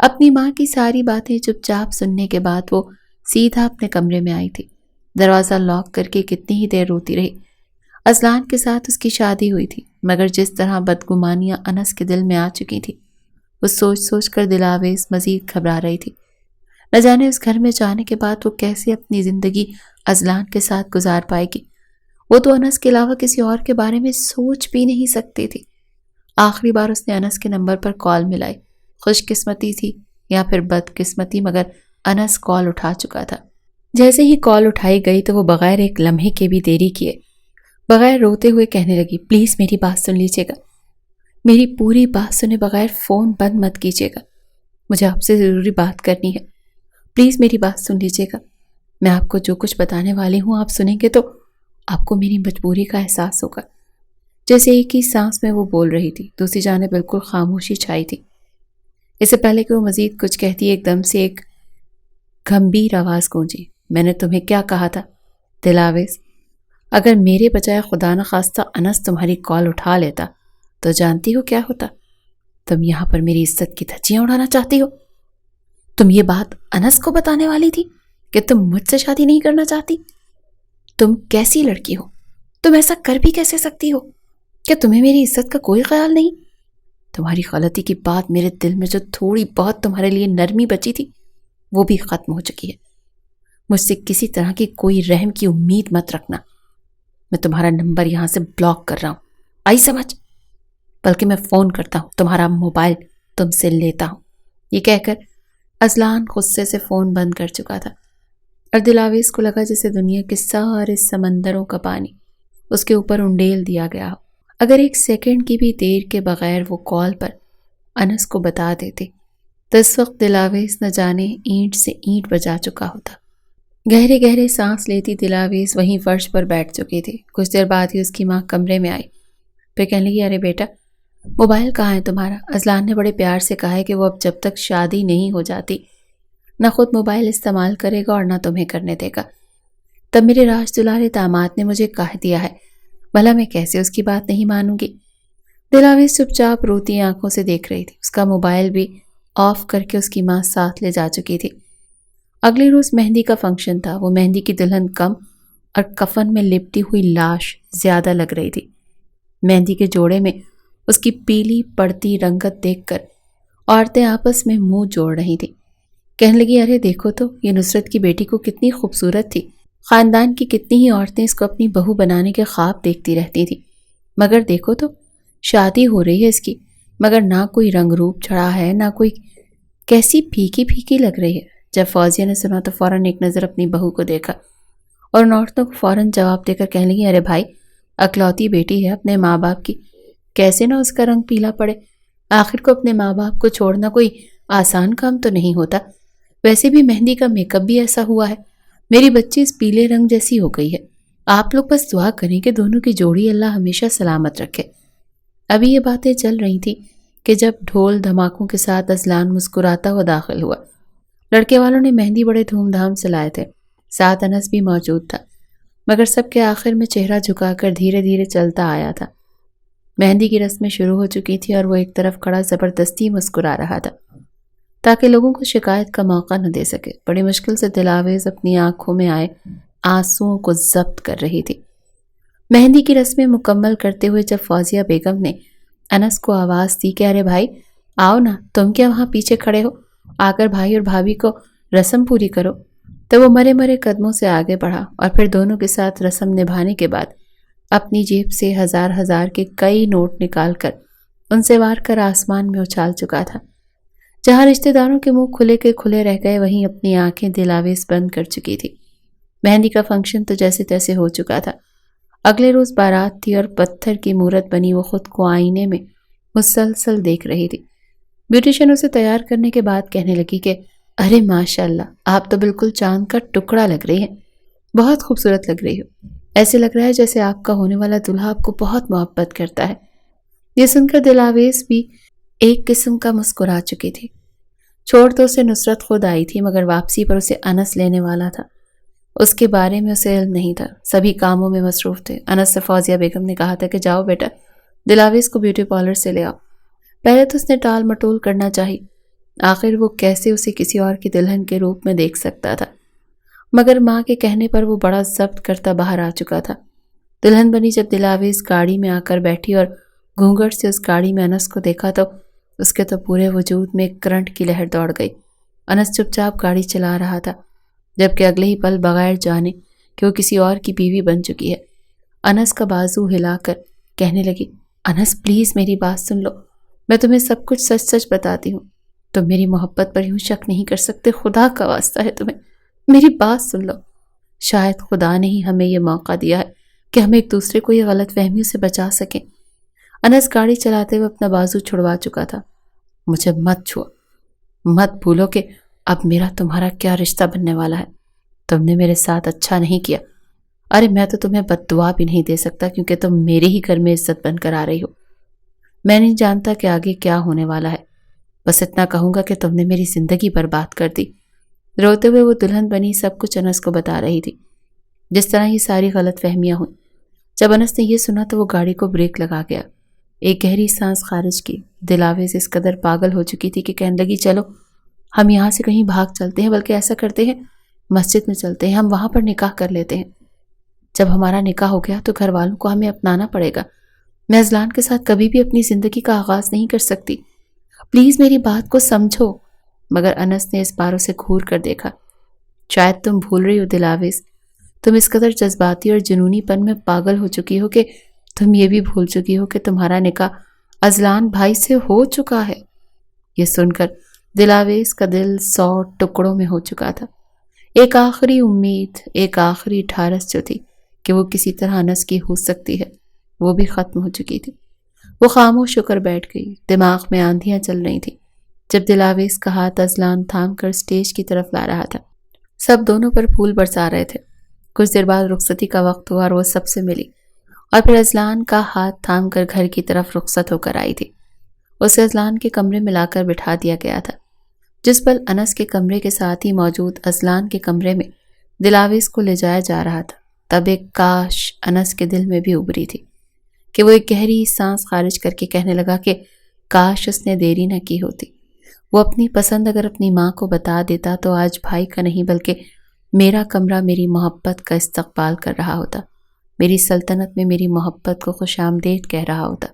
اپنی ماں کی ساری باتیں چپ چاپ سننے کے بعد وہ سیدھا اپنے کمرے میں آئی تھی، دروازہ لاک کر کے کتنی ہی دیر روتی رہی۔ اذلان کے ساتھ اس کی شادی ہوئی تھی، مگر جس طرح بدگمانیاں انس کے دل میں آ چکی تھی، وہ سوچ سوچ کر دلاویز مزید گھبرا رہی تھی۔ نہ جانے اس گھر میں جانے کے بعد وہ کیسے اپنی زندگی اذلان کے ساتھ گزار پائے گی۔ وہ تو انس کے علاوہ کسی اور کے بارے میں سوچ بھی نہیں سکتی تھی۔ آخری بار اس نے انس کے نمبر پر کال ملائی، خوش قسمتی تھی یا پھر بد قسمتی، مگر انس کال اٹھا چکا تھا۔ جیسے ہی کال اٹھائی گئی تو وہ بغیر ایک لمحے کے بھی دیری کیے بغیر روتے ہوئے کہنے لگی پلیز میری بات سن لیجیے گا، میری پوری بات سنے بغیر فون بند مت کیجیے گا، مجھے آپ سے ضروری بات کرنی ہے، پلیز میری بات سن لیجیے گا، میں آپ کو جو کچھ بتانے والی ہوں آپ سنیں گے تو آپ کو میری مجبوری کا احساس ہوگا۔ جیسے ایک ہی سانس میں وہ بول رہی تھی، دوسری جانب بالکل خاموشی چھائی تھی۔ اس سے پہلے کہ وہ مزید کچھ کہتی، ایک دم سے ایک گھمبیر آواز گونجی، میں نے تمہیں کیا کہا تھا دلاویز؟ اگر میرے بجائے خدا نخواستہ انس تمہاری کال اٹھا لیتا تو جانتی ہو کیا ہوتا؟ تم یہاں پر میری عزت کی دھجیاں اڑانا چاہتی ہو؟ تم یہ بات انس کو بتانے والی تھی کہ تم مجھ سے شادی نہیں کرنا چاہتی؟ تم کیسی لڑکی ہو؟ تم ایسا کر بھی کیسے سکتی ہو؟ کیا تمہیں میری عزت کا کوئی خیال نہیں؟ تمہاری غلطی کی بات میرے دل میں جو تھوڑی بہت تمہارے لیے نرمی بچی تھی وہ بھی ختم ہو چکی ہے۔ مجھ سے کسی طرح کی کوئی رحم کی امید مت رکھنا۔ میں تمہارا نمبر یہاں سے بلاک کر رہا ہوں، آئی سمجھ؟ بلکہ میں فون کرتا ہوں، تمہارا موبائل تم سے لیتا ہوں۔ یہ کہہ کر اذلان غصے سے فون بند کر چکا تھا، اور دلاویز کو لگا جیسے دنیا کے سارے سمندروں کا پانی اس کے اوپر انڈیل دیا گیا ہو۔ اگر ایک سیکنڈ کی بھی دیر کے بغیر وہ کال پر انس کو بتا دیتے تو اس وقت دلاویز نہ جانے اینٹ سے اینٹ بجا چکا ہوتا۔ گہرے گہرے سانس لیتی دلاویز وہیں فرش پر بیٹھ چکی تھی۔ کچھ دیر بعد ہی اس کی ماں کمرے میں آئی، پھر کہنے لگی، ارے بیٹا موبائل کہاں ہے تمہارا؟ اذلان نے بڑے پیار سے کہا ہے کہ وہ اب جب تک شادی نہیں ہو جاتی نہ خود موبائل استعمال کرے گا اور نہ تمہیں کرنے دے گا۔ تب میرے راج دلارے داماد نے مجھے کہہ دیا ہے، بھلا میں کیسے اس کی بات نہیں مانوں گی؟ دلاویز چپ چاپ روتی آنکھوں سے دیکھ رہی تھی۔ اس کا موبائل بھی آف کر کے اس کی ماں ساتھ لے جا چکی تھی۔ اگلے روز مہندی کا فنکشن تھا۔ وہ مہندی کی دلہن کم اور کفن میں لپٹی ہوئی لاش زیادہ لگ رہی تھی۔ مہندی کے جوڑے میں اس کی پیلی پڑتی رنگت دیکھ کر عورتیں آپس میں منہ جوڑ رہی تھی۔ کہنے لگی، ارے دیکھو تو یہ نصرت کی بیٹی کو کتنی خوبصورت تھی، خاندان کی کتنی ہی عورتیں اس کو اپنی بہو بنانے کے خواب دیکھتی رہتی تھی، مگر دیکھو تو شادی ہو رہی ہے اس کی، مگر نہ کوئی رنگ روپ چڑھا ہے نہ کوئی، کیسی پھیکی پھیکی لگ رہی ہے۔ جب فوزیہ نے سنا تو فوراً ایک نظر اپنی بہو کو دیکھا اور ان عورتوں کو فوراً جواب دے کر کہنے لگی، ارے بھائی اکلوتی بیٹی ہے اپنے ماں باپ کی، کیسے نہ اس کا رنگ پیلا پڑے؟ آخر کو اپنے ماں باپ کو چھوڑنا کوئی آسان کام تو نہیں ہوتا۔ ویسے بھی مہندی کا میک اپ بھی ایسا ہوا ہے، میری بچی اس پیلے رنگ جیسی ہو گئی ہے۔ آپ لوگ بس دعا کریں کہ دونوں کی جوڑی اللہ ہمیشہ سلامت رکھے۔ ابھی یہ باتیں چل رہی تھی کہ جب ڈھول دھماکوں کے ساتھ اذلان مسکراتا ہوا داخل ہوا۔ لڑکے والوں نے مہندی بڑے دھوم دھام سے لائے تھے، ساتھ انس بھی موجود تھا، مگر سب کے آخر میں چہرہ جھکا کر دھیرے دھیرے چلتا آیا تھا۔ مہندی کی رسمیں شروع ہو چکی تھی اور وہ ایک طرف کھڑا زبردستی مسکرا رہا تھا تاکہ لوگوں کو شکایت کا موقع نہ دے سکے۔ بڑی مشکل سے دلاویز اپنی آنکھوں میں آئے آنسوؤں کو ضبط کر رہی تھی۔ مہندی کی رسمیں مکمل کرتے ہوئے جب فوزیہ بیگم نے انس کو آواز دی کہ ارے بھائی آؤ نا، تم کیا وہاں پیچھے کھڑے ہو، آ کر بھائی اور بھابھی کو رسم پوری کرو، تو وہ مرے مرے قدموں سے آگے بڑھا اور پھر دونوں کے ساتھ رسم نبھانے کے بعد اپنی جیب سے ہزار ہزار کے کئی نوٹ نکال کر ان سے وار کر آسمان میں اچھال چکا تھا۔ جہاں رشتہ داروں کے منہ کھلے کے کھلے رہ گئے، وہیں اپنی آنکھیں دلاویز بند کر چکی تھی۔ مہندی کا فنکشن تو جیسے تیسے ہو چکا تھا۔ اگلے روز بارات تھی اور پتھر کی مورت بنی وہ خود کو آئینے میں مسلسل دیکھ رہی تھی۔ بیوٹیشن اسے تیار کرنے کے بعد کہنے لگی کہ ارے ماشاءاللہ، آپ تو بالکل چاند کا ٹکڑا لگ رہی ہیں، بہت خوبصورت لگ رہی ہو، ایسے لگ رہا ہے جیسے آپ کا ہونے والا دلہا آپ کو بہت محبت کرتا ہے۔ یہ سن کر دلاویز بھی ایک قسم کا مسکرا چکی تھی۔ چھوڑ تو اسے نصرت خود آئی تھی، مگر واپسی پر اسے انس لینے والا تھا، اس کے بارے میں اسے علم نہیں تھا، سبھی کاموں میں مصروف تھے۔ انس سے فوزیہ بیگم نے کہا تھا کہ جاؤ بیٹا دلاویز کو بیوٹی پارلر سے لے آؤ۔ پہلے تو اس نے ٹال مٹول کرنا چاہی، آخر وہ کیسے اسے کسی اور کی دلہن کے روپ میں دیکھ سکتا تھا، مگر ماں کے کہنے پر وہ بڑا ضبط کرتا باہر آ چکا تھا۔ دلہن بنی جب دلاویز گاڑی میں آ کر بیٹھی اور گھونگھٹ سے اس گاڑی میں انس کو دیکھا تو اس کے تو پورے وجود میں ایک کرنٹ کی لہر دوڑ گئی۔ انس چپ چاپ گاڑی چلا رہا تھا، جبکہ اگلے ہی پل بغیر جانے کہ وہ کسی اور کی بیوی بن چکی ہے انس کا بازو ہلا کر کہنے لگی، انس پلیز میری بات سن لو، میں تمہیں سب کچھ سچ سچ بتاتی ہوں، تم میری محبت پر یوں شک نہیں کر سکتے، خدا کا واسطہ ہے تمہیں، میری بات سن لو۔ شاید خدا نے ہی ہمیں یہ موقع دیا ہے کہ ہم ایک دوسرے کو یہ غلط فہمیوں سے بچا سکیں۔ انس گاڑی چلاتے ہوئے اپنا بازو چھڑوا چکا تھا۔ مجھے مت چھو، مت بھولو کہ اب میرا تمہارا کیا رشتہ بننے والا ہے، تم نے میرے ساتھ اچھا نہیں کیا، ارے میں تو تمہیں بد دعا بھی نہیں دے سکتا کیونکہ تم میرے ہی گھر میں عزت بن کر آ رہی ہو۔ میں نہیں جانتا کہ آگے کیا ہونے والا ہے، بس اتنا کہوں گا کہ تم نے میری زندگی برباد کر دی۔ روتے ہوئے وہ دلہن بنی سب کچھ انس کو بتا رہی تھی، جس طرح یہ ساری غلط فہمیاں ہوئیں۔ جب انس نے یہ سنا تو وہ گاڑی کو بریک لگا گیا، ایک گہری سانس خارج کی۔ دلاویز اس قدر پاگل ہو چکی تھی کہ کہنے لگی چلو ہم یہاں سے کہیں بھاگ چلتے ہیں، بلکہ ایسا کرتے ہیں مسجد میں چلتے ہیں، ہم وہاں پر نکاح کر لیتے ہیں۔ جب ہمارا نکاح ہو گیا تو گھر والوں کو ہمیں اپنانا پڑے گا، میں اذلان کے ساتھ کبھی بھی اپنی زندگی کا آغاز نہیں کر سکتی، پلیز میری بات کو سمجھو۔ مگر انس نے اس بار اسے گھور کر دیکھا۔ شاید تم بھول رہی ہو دلاویز، تم اس قدر جذباتی اور جنونی پن میں پاگل ہو چکی ہو کہ تم یہ بھی بھول چکی ہو کہ تمہارا نکاح اذلان بھائی سے ہو چکا ہے۔ یہ سن کر دلاویز کا دل 100 ٹکڑوں میں ہو چکا تھا۔ ایک آخری امید، ایک آخری ڈھارس جو تھی کہ وہ کسی طرح انس کی ہو سکتی ہے، وہ بھی ختم ہو چکی تھی۔ وہ خاموش ہو کر بیٹھ گئی، دماغ میں آندھیاں چل رہی تھی۔ جب دلاویز کا ہاتھ اذلان تھام کر سٹیج کی طرف لا رہا تھا، سب دونوں پر پھول برسا رہے تھے۔ کچھ دیر بعد رخصتی کا وقت ہوا اور وہ سب سے ملی، اور پھر اذلان کا ہاتھ تھام کر گھر کی طرف رخصت ہو کر آئی تھی۔ اسے اذلان کے کمرے میں لا کر بٹھا دیا گیا تھا۔ جس پل انس کے کمرے کے ساتھ ہی موجود اذلان کے کمرے میں دلاویز کو لے جایا جا رہا تھا، تب ایک کاش انس کے دل میں بھی ابری تھی کہ وہ ایک گہری سانس خارج کر کے کہنے لگا کہ کاش اس نے دیری نہ کی ہوتی۔ وہ اپنی پسند اگر اپنی ماں کو بتا دیتا تو آج بھائی کا نہیں بلکہ میرا کمرہ میری محبت کا استقبال کر رہا ہوتا، میری سلطنت میں میری محبت کو خوش آمدید کہہ رہا ہوتا۔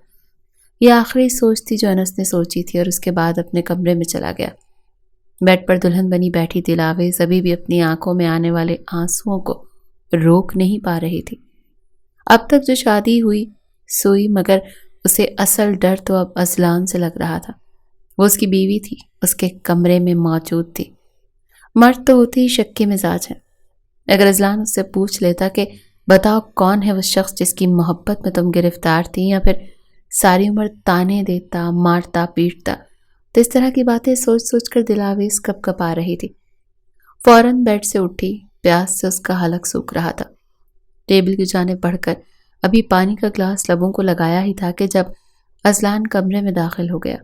یہ آخری سوچ تھی جو انس نے سوچی تھی، اور اس کے بعد اپنے کمرے میں چلا گیا۔ بیڈ پر دلہن بنی بیٹھی دلاویز ابھی بھی اپنی آنکھوں میں آنے والے آنسوؤں کو روک نہیں پا رہی تھی۔ اب تک جو شادی ہوئی سوئی، مگر اسے اصل ڈر تو اب اذلان سے لگ رہا تھا۔ وہ اس کی بیوی تھی، اس کے کمرے میں موجود تھی۔ مرد تو ہوتی ہی شک کے مزاج ہے۔ اگر اذلان اس سے پوچھ لیتا کہ بتاؤ کون ہے وہ شخص جس کی محبت میں تم گرفتار تھی، یا پھر ساری عمر تانے دیتا، مارتا پیٹتا، تو اس طرح کی باتیں سوچ سوچ کر دلاویز کپ کپ آ رہی تھی۔ فوراً بیڈ سے اٹھی، پیاس سے اس کا حلق سوکھ رہا تھا۔ ٹیبل کی جانب بڑھ کر ابھی پانی کا گلاس لبوں کو لگایا ہی تھا کہ جب اذلان کمرے میں داخل ہو گیا۔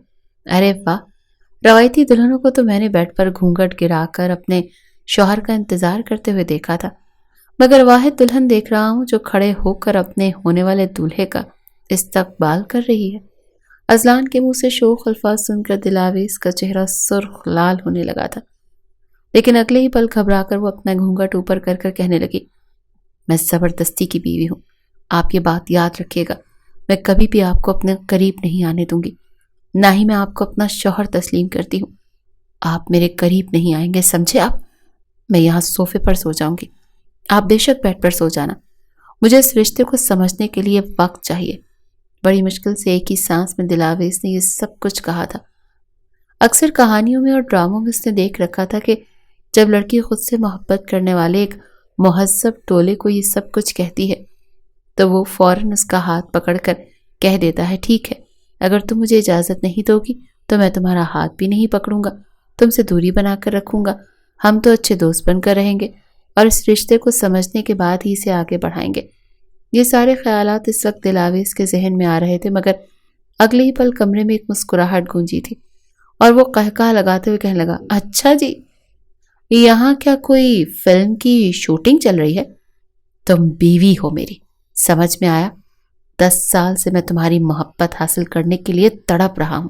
ارے واہ، روایتی دلہنوں کو تو میں نے بیڈ پر گھونگھٹ گرا کر اپنے شوہر کا انتظار کرتے ہوئے دیکھا تھا، مگر واحد دلہن دیکھ رہا ہوں جو کھڑے ہو کر اپنے ہونے والے دولہے کا استقبال کر رہی ہے۔ اذلان کے منہ سے شوخ الفاظ سن کر دلاویز کا چہرہ سرخ لال ہونے لگا تھا، لیکن اگلے ہی پل گھبرا کر وہ اپنا گھونگھٹ اوپر کر کر کہنے لگی، میں زبردستی کی بیوی ہوں، آپ یہ بات یاد رکھیے گا، میں کبھی بھی آپ کو اپنے قریب نہیں آنے دوں گی، نہ ہی میں آپ کو اپنا شوہر تسلیم کرتی ہوں۔ آپ میرے قریب نہیں آئیں گے، سمجھے آپ؟ میں یہاں صوفے پر سو جاؤں گی، آپ بے شک بیڈ پر سو جانا، مجھے اس رشتے کو سمجھنے کے لیے وقت چاہیے۔ بڑی مشکل سے ایک ہی سانس میں دلاویز نے یہ سب کچھ کہا تھا۔ اکثر کہانیوں میں اور ڈراموں میں اس نے دیکھ رکھا تھا کہ جب لڑکی خود سے محبت کرنے والے ایک مہذب ٹولے کو یہ سب کچھ کہتی ہے تو وہ فوراً اس کا ہاتھ پکڑ کر کہہ دیتا ہے، ٹھیک ہے، اگر تم مجھے اجازت نہیں دو گی تو میں تمہارا ہاتھ بھی نہیں پکڑوں گا، تم سے دوری بنا کر رکھوں گا، ہم تو اچھے دوست بن کر رہیں گے اور اس رشتے کو سمجھنے کے بعد ہی اسے آگے بڑھائیں گے۔ یہ سارے خیالات اس وقت دلاویز کے ذہن میں آ رہے تھے، مگر اگلے ہی پل کمرے میں ایک مسکراہٹ گونجی تھی اور وہ قہقہہ لگاتے ہوئے کہنے لگا، اچھا جی، یہاں کیا کوئی فلم کی شوٹنگ چل رہی ہے؟ تم بیوی ہو میری، سمجھ میں آیا؟ 10 سال سے میں تمہاری محبت حاصل کرنے کے لیے تڑپ رہا ہوں،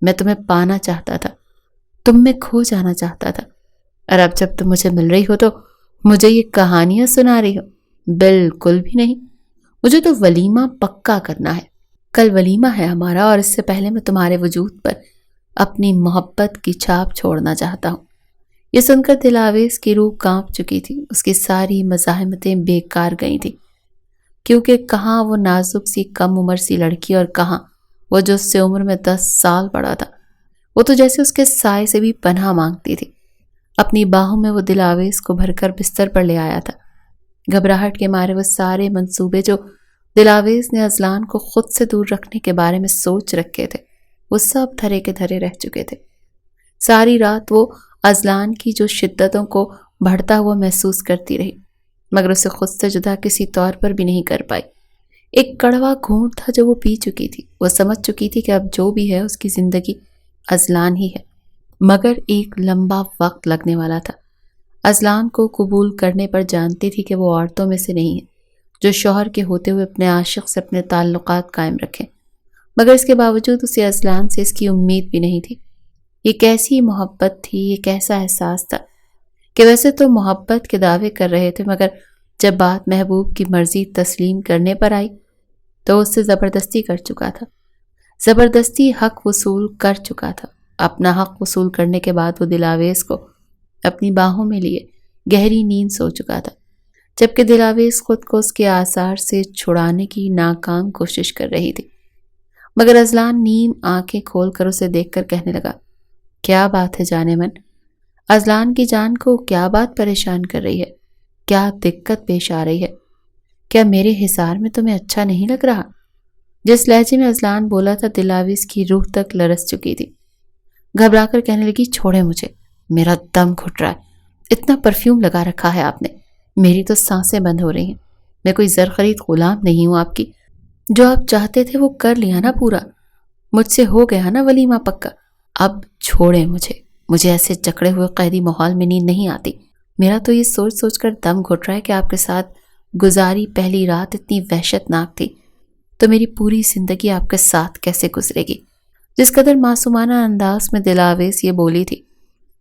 میں تمہیں پانا چاہتا تھا، تم میں کھو جانا چاہتا تھا، اور اب جب تم مجھے مل رہی ہو تو مجھے یہ کہانیاں سنا رہی ہو؟ بالکل بھی نہیں، مجھے تو ولیمہ پکا کرنا ہے، کل ولیمہ ہے ہمارا، اور اس سے پہلے میں تمہارے وجود پر اپنی محبت کی چھاپ چھوڑنا چاہتا ہوں۔ یہ سن کر دلاویز کی روح کانپ چکی تھی، اس کی ساری مزاحمتیں بیکار گئی تھی، کیونکہ کہاں وہ نازک سی کم عمر سی لڑکی اور کہاں وہ جو اس سے عمر میں 10 سال بڑا تھا، وہ تو جیسے اس کے سائے سے بھی پناہ مانگتی تھی۔ اپنی باہوں میں وہ دلاویز کو بھر کر بستر پر لے آیا تھا۔ گھبراہٹ کے مارے وہ سارے منصوبے جو دلاویز نے اذلان کو خود سے دور رکھنے کے بارے میں سوچ رکھے تھے، وہ سب دھرے کے دھرے رہ چکے تھے۔ ساری رات وہ اذلان کی جو شدتوں کو بڑھتا ہوا محسوس کرتی رہی، مگر اسے خود سے جدا کسی طور پر بھی نہیں کر پائی۔ ایک کڑوا گھونٹ تھا جو وہ پی چکی تھی۔ وہ سمجھ چکی تھی کہ اب جو بھی ہے اس کی زندگی اذلان ہی ہے، مگر ایک لمبا وقت لگنے والا تھا۔ اذلان کو قبول کرنے پر جانتی تھی کہ وہ عورتوں میں سے نہیں ہے جو شوہر کے ہوتے ہوئے اپنے عاشق سے اپنے تعلقات قائم رکھیں، مگر اس کے باوجود اسے اذلان سے اس کی امید بھی نہیں تھی۔ یہ کیسی محبت تھی، یہ کیسا احساس تھا کہ ویسے تو محبت کے دعوے کر رہے تھے، مگر جب بات محبوب کی مرضی تسلیم کرنے پر آئی تو اس سے زبردستی کر چکا تھا، زبردستی حق وصول کر چکا تھا۔ اپنا حق وصول کرنے کے بعد وہ دلاویز کو اپنی باہوں میں لیے گہری نیند سو چکا تھا، جبکہ دلاویز خود کو اس کے آثار سے چھڑانے کی ناکام کوشش کر رہی تھی۔ مگر اذلان نیم آنکھیں کھول کر اسے دیکھ کر کہنے لگا، کیا بات ہے جانے من؟ اذلان کی جان کو کیا بات پریشان کر رہی ہے؟ کیا دقت پیش آ رہی ہے؟ کیا میرے حصار میں تمہیں اچھا نہیں لگ رہا؟ جس لہجے میں اذلان بولا تھا دلاویز کی روح تک لرز چکی تھی۔ گھبرا کر کہنے لگی، چھوڑے مجھے، میرا دم گھٹ رہا ہے، اتنا پرفیوم لگا رکھا ہے آپ نے، میری تو سانسیں بند ہو رہی ہیں۔ میں کوئی زر خرید غلام نہیں ہوں آپ کی، جو آپ چاہتے تھے وہ کر لیا نا پورا، مجھ سے ہو گیا نا ولیمہ پکا، اب چھوڑے مجھے ایسے جکڑے ہوئے قیدی ماحول میں نیند نہیں آتی۔ میرا تو یہ سوچ سوچ کر دم گھٹ رہا ہے کہ آپ کے ساتھ گزاری پہلی رات اتنی وحشت ناک تھی، تو میری پوری زندگی آپ کے ساتھ کیسے گزرے گی؟ جس قدر معصومانہ انداز میں دلاویز یہ بولی تھی،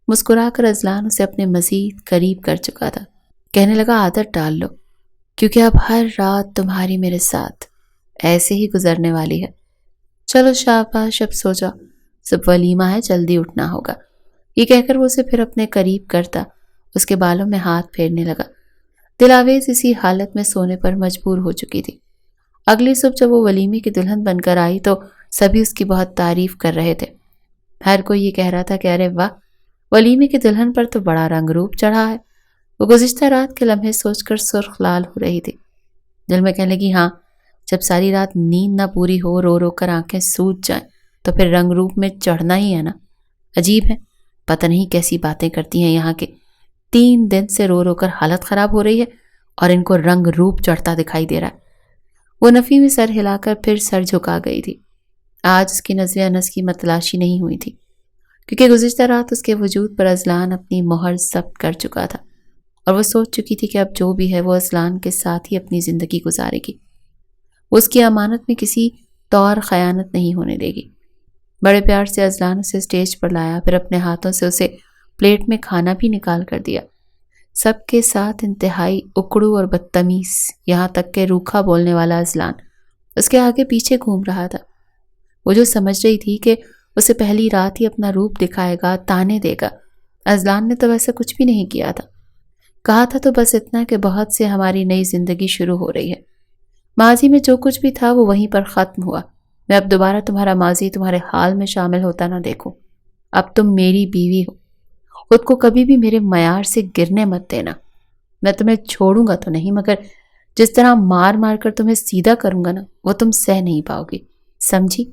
مسکرا کر اذلان اسے اپنے مزید قریب کر چکا تھا۔ کہنے لگا، عادت ڈال لو، کیونکہ اب ہر رات تمہاری میرے ساتھ ایسے ہی گزرنے والی ہے۔ چلو شاباش، اب سو جاؤ، سب ولیمہ ہے، جلدی اٹھنا ہوگا۔ یہ کہہ کر وہ اسے پھر اپنے قریب کرتا اس کے بالوں میں ہاتھ پھیرنے لگا۔ دلاویز اسی حالت میں سونے پر مجبور ہو چکی تھی۔ اگلی صبح جب وہ ولیمے کی دلہن بن کر آئی تو سبھی اس کی بہت تعریف کر رہے تھے۔ ہر کوئی یہ کہہ رہا تھا کہ ارے واہ، ولیمے کی دلہن پر تو بڑا رنگ روپ چڑھا ہے۔ وہ گزشتہ رات کے لمحے سوچ کر سرخ لال ہو رہی تھی۔ دل میں کہنے لگی، ہاں، جب ساری رات نیند نہ پوری ہو، رو رو کر آنکھیں سوج جائیں، تو پھر رنگ روپ میں چڑھنا ہی ہے نا۔ عجیب ہے، پتہ نہیں کیسی باتیں کرتی ہیں یہاں کے، 3 دن سے رو رو کر حالت خراب ہو رہی ہے اور ان کو رنگ روپ چڑھتا دکھائی دے رہا ہے۔ وہ نفی میں سر ہلا کر پھر سر جھکا گئی تھی۔ آج اس کی نظر انس کی متلاشی نہیں ہوئی تھی، کیونکہ گزشتہ رات اس کے وجود پر اذلان اپنی مہر ضبط کر چکا تھا، اور وہ سوچ چکی تھی کہ اب جو بھی ہے وہ اذلان کے ساتھ ہی اپنی زندگی گزارے گی۔ وہ اس کی امانت میں کسی طور خیانت نہیں ہونے دے گی۔ بڑے پیار سے اذلان اسے اسٹیج پر لایا، پھر اپنے ہاتھوں سے اسے پلیٹ میں کھانا بھی نکال کر دیا۔ سب کے ساتھ انتہائی اکڑو اور بدتمیز، یہاں تک کہ روکھا بولنے والا اذلان اس کے آگے پیچھے گھوم رہا تھا۔ وہ جو سمجھ رہی تھی کہ اسے پہلی رات ہی اپنا روپ دکھائے گا، تانے دے گا، اذلان نے تو ویسا کچھ بھی نہیں کیا تھا۔ کہا تھا تو بس اتنا کہ بہت سے ہماری نئی زندگی شروع ہو رہی ہے، ماضی میں جو کچھ بھی تھا وہ وہیں پر ختم ہوا، میں اب دوبارہ تمہارا ماضی تمہارے حال میں شامل ہوتا نہ دیکھوں۔ اب تم میری بیوی ہو، خود کو کبھی بھی میرے معیار سے گرنے مت دینا۔ میں تمہیں چھوڑوں گا تو نہیں، مگر جس طرح مار مار کر تمہیں سیدھا کروں گا نا، وہ تم سہ نہیں پاؤ گی، سمجھی؟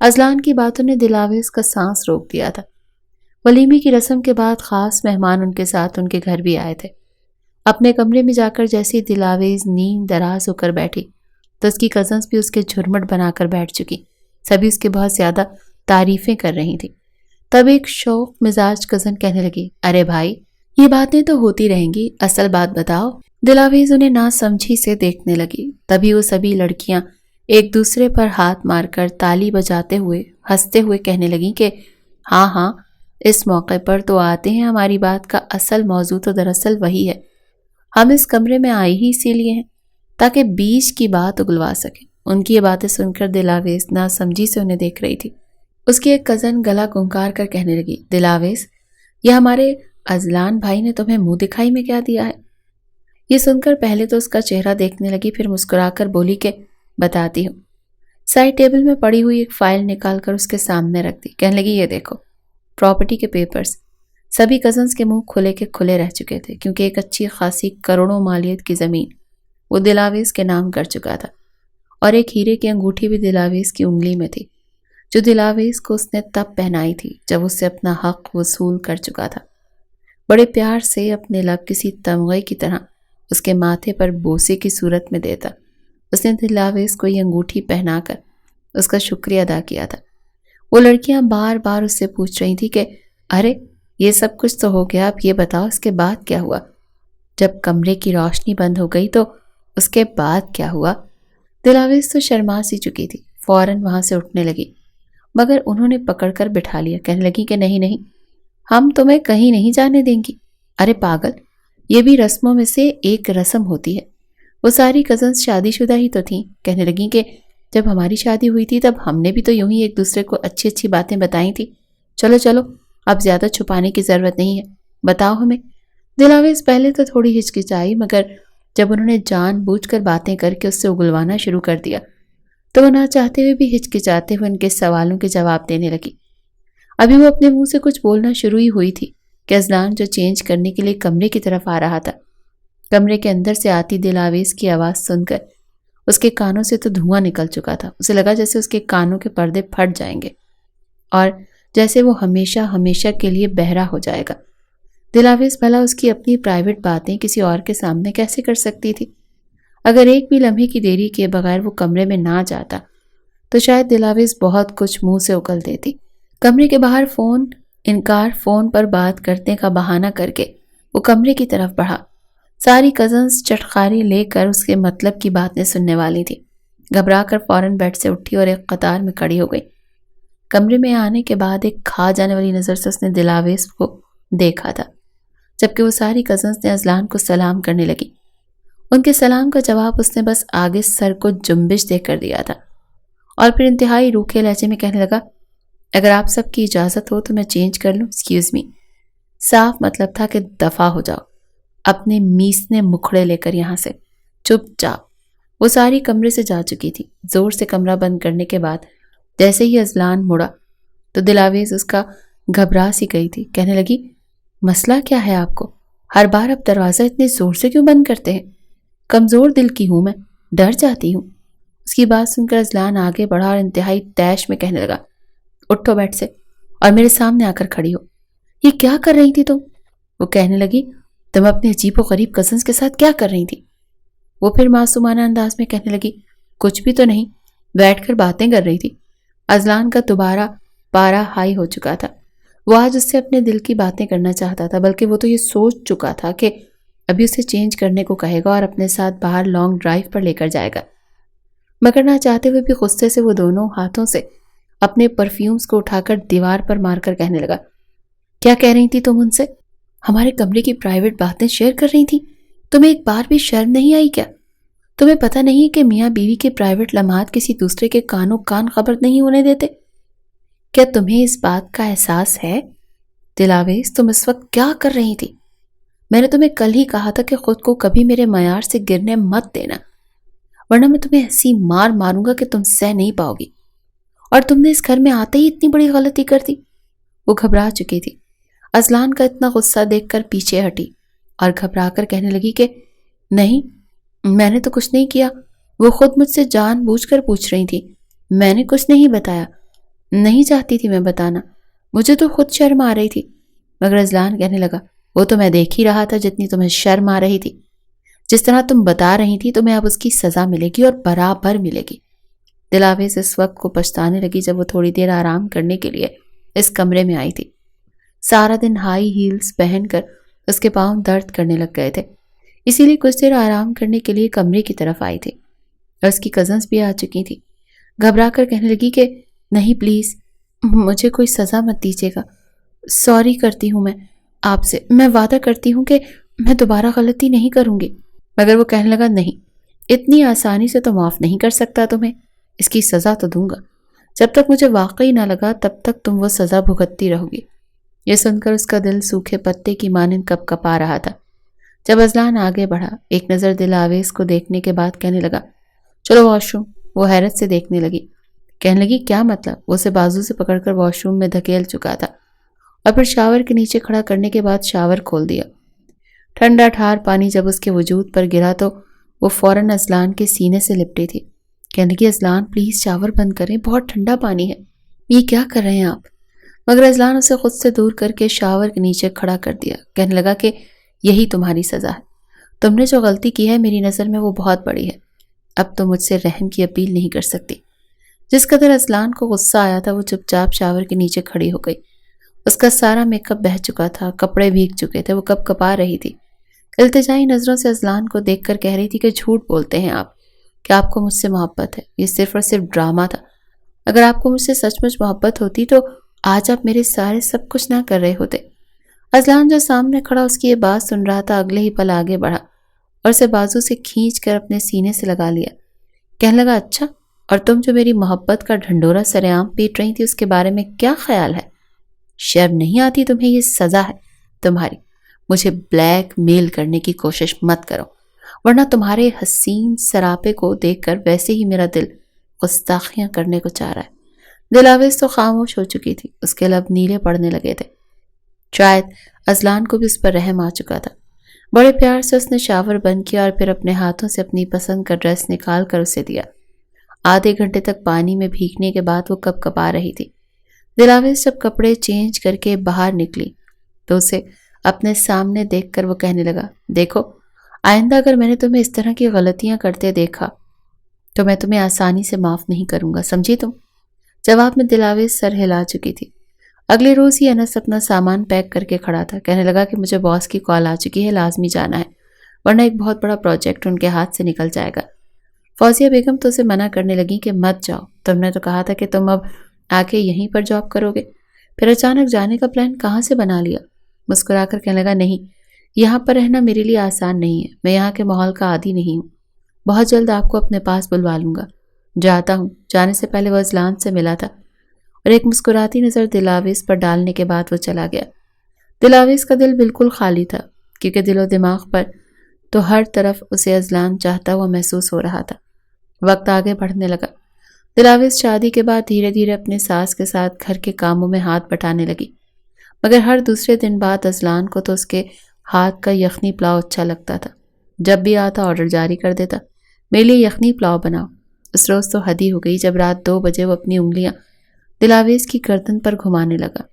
اذلان کی باتوں نے دلاویز کا سانس روک دیا تھا۔ ولیمے کی رسم کے بعد خاص مہمان ان کے ساتھ ان کے گھر بھی آئے تھے۔ اپنے کمرے میں جا کر جیسی دلاویز نیند دراز ہو کر بیٹھی تو اس کی کزنز بھی اس کے جھرمٹ بنا کر بیٹھ چکی، سبھی اس کے بہت زیادہ تعریفیں کر رہی تھی۔ تب ایک شوق مزاج کزن کہنے لگی، ارے بھائی، یہ باتیں تو ہوتی رہیں گی، اصل بات بتاؤ۔ دلاویز انہیں نا سمجھی سے دیکھنے لگی۔ تبھی وہ سبھی لڑکیاں ایک دوسرے پر ہاتھ مار کر تالی بجاتے ہوئے ہنستے ہوئے کہنے لگیں کہ ہاں ہاں، اس موقع پر تو آتے ہیں، ہماری بات کا اصل موضوع تو دراصل وہی ہے، ہم اس کمرے میں آئے ہی اسی لیے ہیں تاکہ بیچ کی بات اگلوا سکیں۔ ان کی یہ باتیں سن کر دلاویز نا سمجھی سے انہیں دیکھ رہی تھی۔ اس کی ایک کزن گلا گنگار کر کہنے لگی، دلاویز، یہ ہمارے اذلان بھائی نے تمہیں منہ دکھائی میں کیا دیا ہے؟ یہ سن کر پہلے تو اس کا چہرہ دیکھنے لگی، پھر مسکرا کر بولی کہ بتاتی ہوں۔ سائڈ ٹیبل میں پڑی ہوئی ایک فائل نکال کر اس کے سامنے رکھ دی، کہنے لگی، یہ دیکھو، پراپرٹی کے پیپرز۔ سبھی کزنز کے منہ کھلے کے کھلے رہ چکے تھے، کیونکہ ایک اچھی خاصی کروڑوں مالیت کی زمین وہ دلاویز کے نام کر چکا تھا، اور ایک ہیرے کی انگوٹھی بھی دلاویز کی انگلی میں تھی، جو دلاویز کو اس نے تب پہنائی تھی جب اس سے اپنا حق وصول کر چکا تھا۔ بڑے پیار سے اپنے لب کسی تمغے کی طرح اس کے ماتھے پر بوسے کی صورت میں دیتا۔ اس نے دلاویز کو یہ انگوٹھی پہنا کر اس کا شکریہ ادا کیا تھا۔ وہ لڑکیاں بار بار اس سے پوچھ رہی تھی کہ ارے یہ سب کچھ تو ہو گیا، اب یہ بتاؤ اس کے بعد کیا ہوا؟ جب کمرے کی روشنی بند ہو گئی تو اس کے بعد کیا ہوا؟ دلاویز تو شرما سی چکی تھی، فوراً وہاں سے اٹھنے لگی، مگر انہوں نے پکڑ کر بٹھا لیا۔ کہنے لگی کہ نہیں نہیں، ہم تمہیں کہیں نہیں جانے دیں گی۔ ارے پاگل، یہ بھی رسموں میں سے ایک رسم ہوتی ہے۔ وہ ساری کزنز شادی شدہ ہی تو تھیں۔ کہنے لگیں کہ جب ہماری شادی ہوئی تھی تب ہم نے بھی تو یوں ہی ایک دوسرے کو اچھی اچھی باتیں بتائی تھی۔ چلو چلو، اب زیادہ چھپانے کی ضرورت نہیں ہے، بتاؤ ہمیں۔ دلاویز پہلے تو تھوڑی ہچکچائی، مگر جب انہوں نے جان بوجھ کر باتیں کر کے اس سے اگلوانا شروع کر دیا تو وہ نہ چاہتے ہوئے بھی ہچکچاتے ہوئے ان کے سوالوں کے جواب دینے لگی۔ ابھی وہ اپنے منہ سے کچھ بولنا شروع ہی ہوئی تھی کہ اذلان جو چینج کرنے کے لیے کمرے کی طرف آ رہا تھا، کمرے کے اندر سے آتی دلاویز کی آواز سن کر اس کے کانوں سے تو دھواں نکل چکا تھا۔ اسے لگا جیسے اس کے کانوں کے پردے پھٹ جائیں گے اور جیسے وہ ہمیشہ ہمیشہ کے لیے بہرا ہو جائے گا۔ دلاویز بھلا اس کی اپنی پرائیویٹ باتیں کسی اور کے سامنے کیسے کر سکتی تھی؟ اگر ایک بھی لمحے کی دیری کیے بغیر وہ کمرے میں نہ جاتا تو شاید دلاویز بہت کچھ منہ سے اگل دیتی۔ کمرے کے باہر فون پر بات کرنے کا بہانہ کر کے وہ کمرے کی طرف بڑھا۔ ساری کزنز چٹخاری لے کر اس کے مطلب کی باتیں سننے والی تھی۔ گھبرا کر فوراً بیڈ سے اٹھی اور ایک قطار میں کھڑی ہو گئی۔ کمرے میں آنے کے بعد ایک کھا جانے والی نظر سے اس نے دلاویز کو دیکھا تھا، جبکہ وہ ساری کزنز نے اذلان کو سلام کرنے لگی۔ ان کے سلام کا جواب اس نے بس آگے سر کو جنبش دے کر دیا تھا اور پھر انتہائی روکھے لہجے میں کہنے لگا، اگر آپ سب کی اجازت ہو تو میں چینج کر لوں، ایکسکیوز می۔ صاف مطلب تھا کہ دفع ہو جاؤ اپنے میسنے مکھڑے لے کر یہاں سے، چپ چاپ۔ وہ ساری کمرے سے جا چکی تھی۔ زور سے کمرہ بند کرنے کے بعد جیسے ہی اذلان مڑا تو دلاویز اس کا گھبرا سی گئی تھی۔ کہنے لگی، مسئلہ کیا ہے آپ کو؟ ہر بار اب دروازہ اتنے زور سے کیوں بند کرتے ہیں؟ کمزور دل کی ہوں میں، ڈر جاتی ہوں۔ اس کی بات سن کر اذلان آگے بڑھا اور انتہائی طیش میں کہنے لگا، اٹھو بیٹھ سے اور میرے سامنے آ کر کھڑی ہو۔ یہ کیا کر رہی تھی تم؟ وہ کہنے لگی، تم اپنے عجیب و غریب کزنز کے ساتھ کیا کر رہی تھی؟ وہ پھر معصومانہ انداز میں کہنے لگی، کچھ بھی تو نہیں، بیٹھ کر باتیں کر رہی تھی۔ اذلان کا دوبارہ پارا ہائی ہو چکا تھا۔ وہ آج اس سے اپنے دل کی باتیں کرنا چاہتا تھا، بلکہ وہ تو یہ سوچ چکا تھا کہ ابھی اسے چینج کرنے کو کہے گا اور اپنے ساتھ باہر لانگ ڈرائیو پر لے کر جائے گا، مگر نہ چاہتے ہوئے بھی غصے سے وہ دونوں ہاتھوں سے اپنے پرفیومز کو اٹھا کر دیوار پر مار کر کہنے لگا، کیا کہہ رہی تھی تم ان سے؟ ہمارے کمرے کی پرائیویٹ باتیں شیئر کر رہی تھی؟ تمہیں ایک بار بھی شرم نہیں آئی کیا؟ تمہیں پتہ نہیں کہ میاں بیوی کے پرائیویٹ لمحات کسی دوسرے کے کانوں کان خبر نہیں ہونے دیتے؟ کیا تمہیں اس بات کا احساس ہے؟ دلاویز، تم اس وقت کیا کر رہی تھی؟ میں نے تمہیں کل ہی کہا تھا کہ خود کو کبھی میرے معیار سے گرنے مت دینا، ورنہ میں تمہیں ایسی مار ماروں گا کہ تم سہ نہیں پاؤ گی۔ اور تم نے اس گھر میں آتے ہی اتنی بڑی غلطی کر دی۔ وہ گھبرا چکی تھی۔ اذلان کا اتنا غصہ دیکھ کر پیچھے ہٹی اور گھبرا کر کہنے لگی کہ نہیں، میں نے تو کچھ نہیں کیا۔ وہ خود مجھ سے جان بوجھ کر پوچھ رہی تھی، میں نے کچھ نہیں بتایا، نہیں چاہتی تھی میں بتانا، مجھے تو خود شرم آ رہی تھی۔ مگر اذلان کہنے لگا، وہ تو میں دیکھ ہی رہا تھا جتنی تمہیں شرم آ رہی تھی، جس طرح تم بتا رہی تھی تمہیں اب اس کی سزا ملے گی اور برابر ملے گی۔ دلاویز اس وقت کو پچھتانے لگی جب وہ تھوڑی دیر آرام کرنے کے لیے اس کمرے میں آئی تھی۔ سارا دن ہائی ہیلز پہن کر اس کے پاؤں درد کرنے لگ گئے تھے، اسی لیے کچھ دیر آرام کرنے کے لیے کمرے کی طرف آئی تھی اور اس کی کزنز بھی آ چکی تھی۔ گھبرا کر کہنے لگی کہ نہیں پلیز، مجھے کوئی سزا مت دیجیے گا، سوری کرتی ہوں میں آپ سے، میں وعدہ کرتی ہوں کہ میں دوبارہ غلطی نہیں کروں گی۔ مگر وہ کہنے لگا، نہیں، اتنی آسانی سے تو معاف نہیں کر سکتا تمہیں، اس کی سزا تو دوں گا۔ جب تک مجھے واقعی نہ لگا تب تک تم وہ سزا بھگتتی رہو گی۔ یہ سن کر اس کا دل سوکھے پتے کی مانند کپ کپا رہا تھا۔ جب اذلان آگے بڑھا، ایک نظر دلاویز کو دیکھنے کے بعد کہنے لگا، چلو واش روم۔ وہ حیرت سے دیکھنے لگی، کہنے لگی، کیا مطلب؟ وہ اسے بازو سے پکڑ کر واش روم میں دھکیل چکا تھا اور پھر شاور کے نیچے کھڑا کرنے کے بعد شاور کھول دیا۔ ٹھنڈا ٹھار پانی جب اس کے وجود پر گرا تو وہ فوراً اذلان کے سینے سے لپٹی تھی۔ کہنے لگی، اذلان پلیز شاور بند کریں، بہت ٹھنڈا پانی ہے۔ یہ کیا کر رہے ہیں آپ؟ مگر اذلان اسے خود سے دور کر کے شاور کے نیچے کھڑا کر دیا۔ کہنے لگا کہ یہی تمہاری سزا ہے، تم نے جو غلطی کی ہے میری نظر میں وہ بہت بڑی ہے، اب تو مجھ سے رحم کی اپیل نہیں کر سکتی۔ جس قدر اذلان کو غصہ آیا تھا وہ چپ چاپ شاور کے نیچے کھڑی ہو گئی۔ اس کا سارا میک اپ بہہ چکا تھا، کپڑے بھیگ چکے تھے، وہ کپ کپا رہی تھی۔ التجائی نظروں سے اذلان کو دیکھ کر کہہ رہی تھی کہ جھوٹ بولتے ہیں آپ کہ آپ کو مجھ سے محبت ہے، یہ صرف اور صرف ڈرامہ تھا۔ اگر آپ کو مجھ سے سچ مچ محبت ہوتی تو آج آپ میرے سارے سب کچھ نہ کر رہے ہوتے۔ اذلان جو سامنے کھڑا اس کی یہ بات سن رہا تھا اگلے ہی پل آگے بڑھا اور اسے بازو سے کھینچ کر اپنے سینے سے لگا لیا۔ کہنے لگا، اچھا، اور تم جو میری محبت کا ڈھنڈورا سرعام پیٹ رہی تھی اس کے بارے میں کیا خیال ہے؟ شرم نہیں آتی تمہیں؟ یہ سزا ہے تمہاری۔ مجھے بلیک میل کرنے کی کوشش مت کرو، ورنہ تمہارے حسین سراپے کو دیکھ کر ویسے ہی میرا دل گستاخیاں کرنے کو چاہ رہا ہے۔ دلاویز تو خاموش ہو چکی تھی، اس کے لب نیلے پڑنے لگے تھے۔ شاید اذلان کو بھی اس پر رحم آ چکا تھا۔ بڑے پیار سے اس نے شاور بند کیا اور پھر اپنے ہاتھوں سے اپنی پسند کا ڈریس نکال کر اسے دیا۔ آدھے گھنٹے تک پانی میں بھیگنے کے بعد وہ کپ کپا رہی تھی۔ دلاویز جب کپڑے چینج کر کے باہر نکلی تو اسے اپنے سامنے دیکھ کر وہ کہنے لگا، دیکھو، آئندہ اگر میں نے تمہیں اس طرح کی غلطیاں کرتے دیکھا تو میں تمہیں آسانی سے معاف نہیں کروں گا، سمجھی تم؟ جواب میں دلاویز سر ہلا چکی تھی۔ اگلے روز ہی انس اپنا سامان پیک کر کے کھڑا تھا، کہنے لگا کہ مجھے باس کی کال آ چکی ہے، لازمی جانا ہے، ورنہ ایک بہت بڑا پروجیکٹ ان کے ہاتھ سے نکل جائے گا۔ فوزیہ بیگم تو اسے منع کرنے لگی کہ مت جاؤ، تم نے تو کہا تھا کہ تم اب آ کے یہیں پر جاب کرو گے، پھر اچانک جانے کا پلان کہاں سے بنا لیا؟ مسکرا کر کہنے لگا، نہیں، یہاں پر رہنا میرے لیے آسان نہیں ہے، میں یہاں کے ماحول کا عادی نہیں ہوں، بہت جلد آپ کو اپنے پاس بلوا لوں گا، جاتا ہوں۔ جانے سے پہلے وہ اذلان سے ملا تھا اور ایک مسکراتی نظر دلاویز پر ڈالنے کے بعد وہ چلا گیا۔ دلاویز کا دل بالکل خالی تھا، کیونکہ دل و دماغ پر تو ہر طرف اسے اذلان چاہتا ہوا محسوس ہو رہا تھا۔ وقت آگے بڑھنے لگا۔ دلاویز شادی کے بعد دھیرے دھیرے اپنے ساس کے ساتھ گھر کے کاموں میں ہاتھ بٹانے لگی، مگر ہر دوسرے دن بعد اذلان کو تو اس کے ہاتھ کا یخنی پلاؤ اچھا لگتا تھا۔ جب بھی آتا آرڈر جاری کر دیتا، میرے لیے یخنی پلاؤ بناؤ۔ اس روز تو حد ہی ہو گئی جب رات 2 بجے وہ اپنی انگلیاں دلاویز کی گردن پر گھمانے لگا۔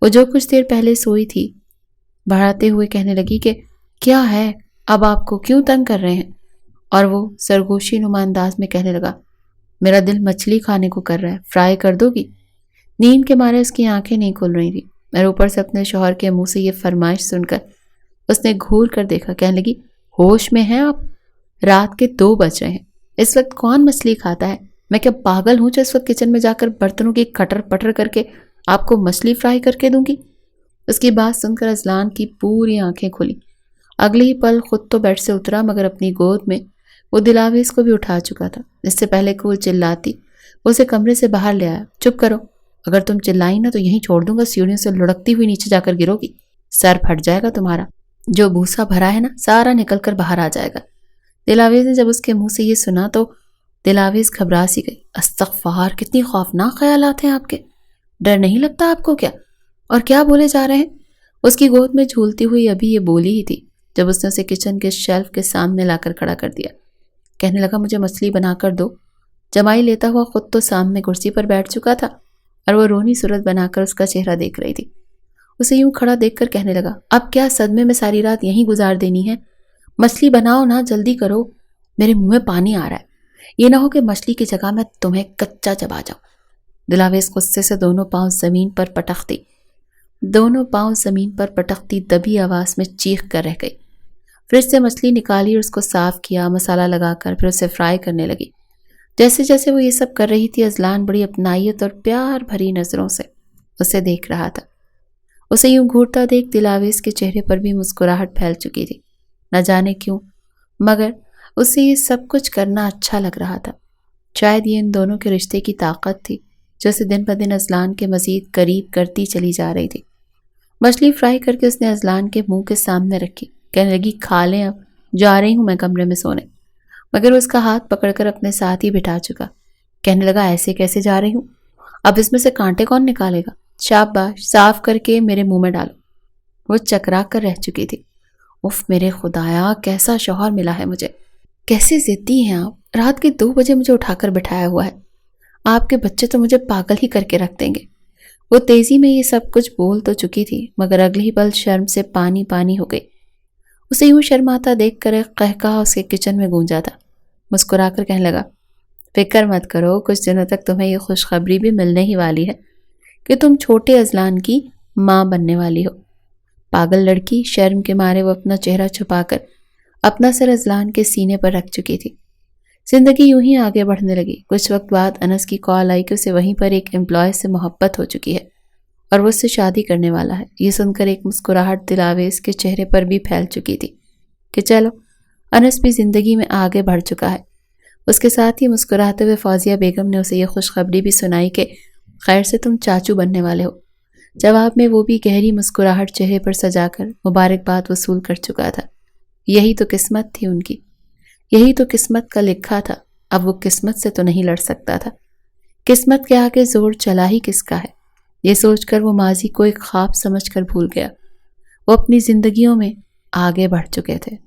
وہ جو کچھ دیر پہلے سوئی تھی بڑھاتے ہوئے کہنے لگی کہ کیا ہے، اب آپ کو کیوں تنگ کر رہے ہیں؟ اور وہ سرگوشی نما انداز میں کہنے لگا، میرا دل مچھلی کھانے کو کر رہا ہے، فرائی کر دو گی؟ نیند کے مارے اس کی آنکھیں نہیں کھل رہی تھی اور اوپر سے اپنے شوہر کے منہ سے یہ فرمائش سن کر اس نے گھور کر دیکھا۔ کہنے لگی، ہوش میں ہیں آپ؟ رات کے 2 بج رہے ہیں، اس وقت کون مچھلی کھاتا ہے؟ میں کیا پاگل ہوں جو اس وقت کچن میں جا کر برتنوں کی کٹر پٹر کر کے آپ کو مچھلی فرائی کر کے دوں گی؟ اس کی بات سن کر اذلان کی پوری آنکھیں کھلی۔ اگلی ہی پل خود تو بیڈ سے اترا مگر اپنی گود میں وہ دلاویز کو بھی اٹھا چکا تھا۔ اس سے پہلے کہ وہ چلاتی وہ اسے کمرے سے باہر لے آیا۔ چپ کرو، اگر تم چلائی نا تو یہیں چھوڑ دوں گا، سیڑھیوں سے لڑکتی ہوئی نیچے جا کر گرو گی، سر پھٹ جائے گا تمہارا، جو بھوسا بھرا ہے نا سارا نکل کر باہر آ جائے گا۔ دلاویز نے جب اس کے منہ سے یہ سنا تو دلاویز گھبرا سی گئی۔ استغفار، کتنی خوفناک خیالات ہیں آپ کے، ڈر نہیں لگتا آپ کو کیا؟ اور کیا بولے جا رہے ہیں؟ اس کی گود میں جھولتی ہوئی ابھی یہ بولی ہی تھی جب اس نے اسے کچن کے شیلف کے سامنے لا کر کھڑا کر دیا۔ کہنے لگا، مجھے مچھلی بنا کر دو۔ جمائی لیتا ہوا خود تو سامنے کرسی پر بیٹھ چکا تھا اور وہ رونی صورت بنا کر اس کا چہرہ دیکھ رہی تھی۔ اسے یوں کھڑا دیکھ کر کہنے لگا، اب کیا صدمے میں ساری رات یہیں گزار دینی ہے؟ مچھلی بناؤ نا، جلدی کرو، میرے منہ میں پانی آ رہا ہے، یہ نہ ہو کہ مچھلی کی جگہ میں تمہیں کچا چبا جاؤں۔ دلاویز غصے سے دونوں پاؤں زمین پر پٹکتی دبی آواز میں چیخ کر رہ گئی۔ فریج سے مچھلی نکالی اور اس کو صاف کیا، مسالہ لگا کر پھر اسے فرائی کرنے لگی۔ جیسے جیسے وہ یہ سب کر رہی تھی اذلان بڑی اپنائیت اور پیار بھری نظروں سے اسے دیکھ رہا تھا۔ اسے یوں گھورتا دیکھ دلاویز کے چہرے پر بھی مسکراہٹ پھیل چکی تھی، نہ جانے کیوں، مگر اسے یہ سب کچھ کرنا اچھا لگ رہا تھا۔ شاید یہ ان دونوں کے رشتے کی طاقت تھی جو اسے دن بدن اذلان کے مزید قریب کرتی چلی جا رہی تھی۔ مچھلی فرائی کر کے اس نے اذلان کے منہ کے سامنے رکھی، کہنے لگی، کھا لیں، اب جا رہی ہوں میں کمرے میں سونے۔ مگر اس کا ہاتھ پکڑ کر اپنے ساتھ ہی بٹھا چکا۔ کہنے لگا، ایسے کیسے جا رہی ہوں؟ اب اس میں سے کانٹے کون نکالے گا؟ شاباش، صاف کر کے میرے منہ میں ڈالو۔ وہ چکرا کر رہ چکی تھی۔ اف میرے خدایا، کیسا شوہر ملا ہے مجھے، کیسے ضدی ہیں آپ، رات کے 2 بجے مجھے اٹھا کر بٹھایا ہوا ہے، آپ کے بچے تو مجھے پاگل ہی کر کے رکھ دیں گے۔ وہ تیزی میں یہ سب کچھ بول تو چکی تھی مگر اگلی پل شرم سے پانی پانی ہو گئی۔ اسے یوں شرماتا دیکھ کر ایک قہقہا اس کے کچن میں گونجا تھا۔ مسکرا کر کہنے لگا، فکر مت کرو، کچھ دنوں تک تمہیں یہ خوشخبری بھی ملنے ہی والی ہے کہ تم چھوٹے اذلان کی ماں بننے والی ہو۔ پاگل لڑکی، شرم کے مارے وہ اپنا چہرہ چھپا کر اپنا سر اذلان کے سینے پر رکھ چکی تھی۔ زندگی یوں ہی آگے بڑھنے لگی۔ کچھ وقت بعد انس کی کال آئی کہ اسے وہیں پر ایک امپلائی سے محبت ہو چکی ہے اور وہ اس سے شادی کرنے والا ہے۔ یہ سن کر ایک مسکراہٹ دل آویز کے چہرے پر بھی پھیل چکی تھی کہ چلو، انس بھی زندگی میں آگے بڑھ چکا ہے۔ اس کے ساتھ ہی مسکراتے ہوئے فوزیہ بیگم نے اسے یہ خوشخبری بھی سنائی کہ خیر سے تم چاچو بننے والے ہو۔ جواب میں وہ بھی گہری مسکراہٹ چہرے پر سجا کر مبارکباد وصول کر چکا تھا۔ یہی تو قسمت تھی ان کی، یہی تو قسمت کا لکھا تھا۔ اب وہ قسمت سے تو نہیں لڑ سکتا تھا۔ قسمت کے آگے زور چلا ہی کس کا ہے؟ یہ سوچ کر وہ ماضی کو ایک خواب سمجھ کر بھول گیا۔ وہ اپنی زندگیوں میں آگے بڑھ چکے تھے۔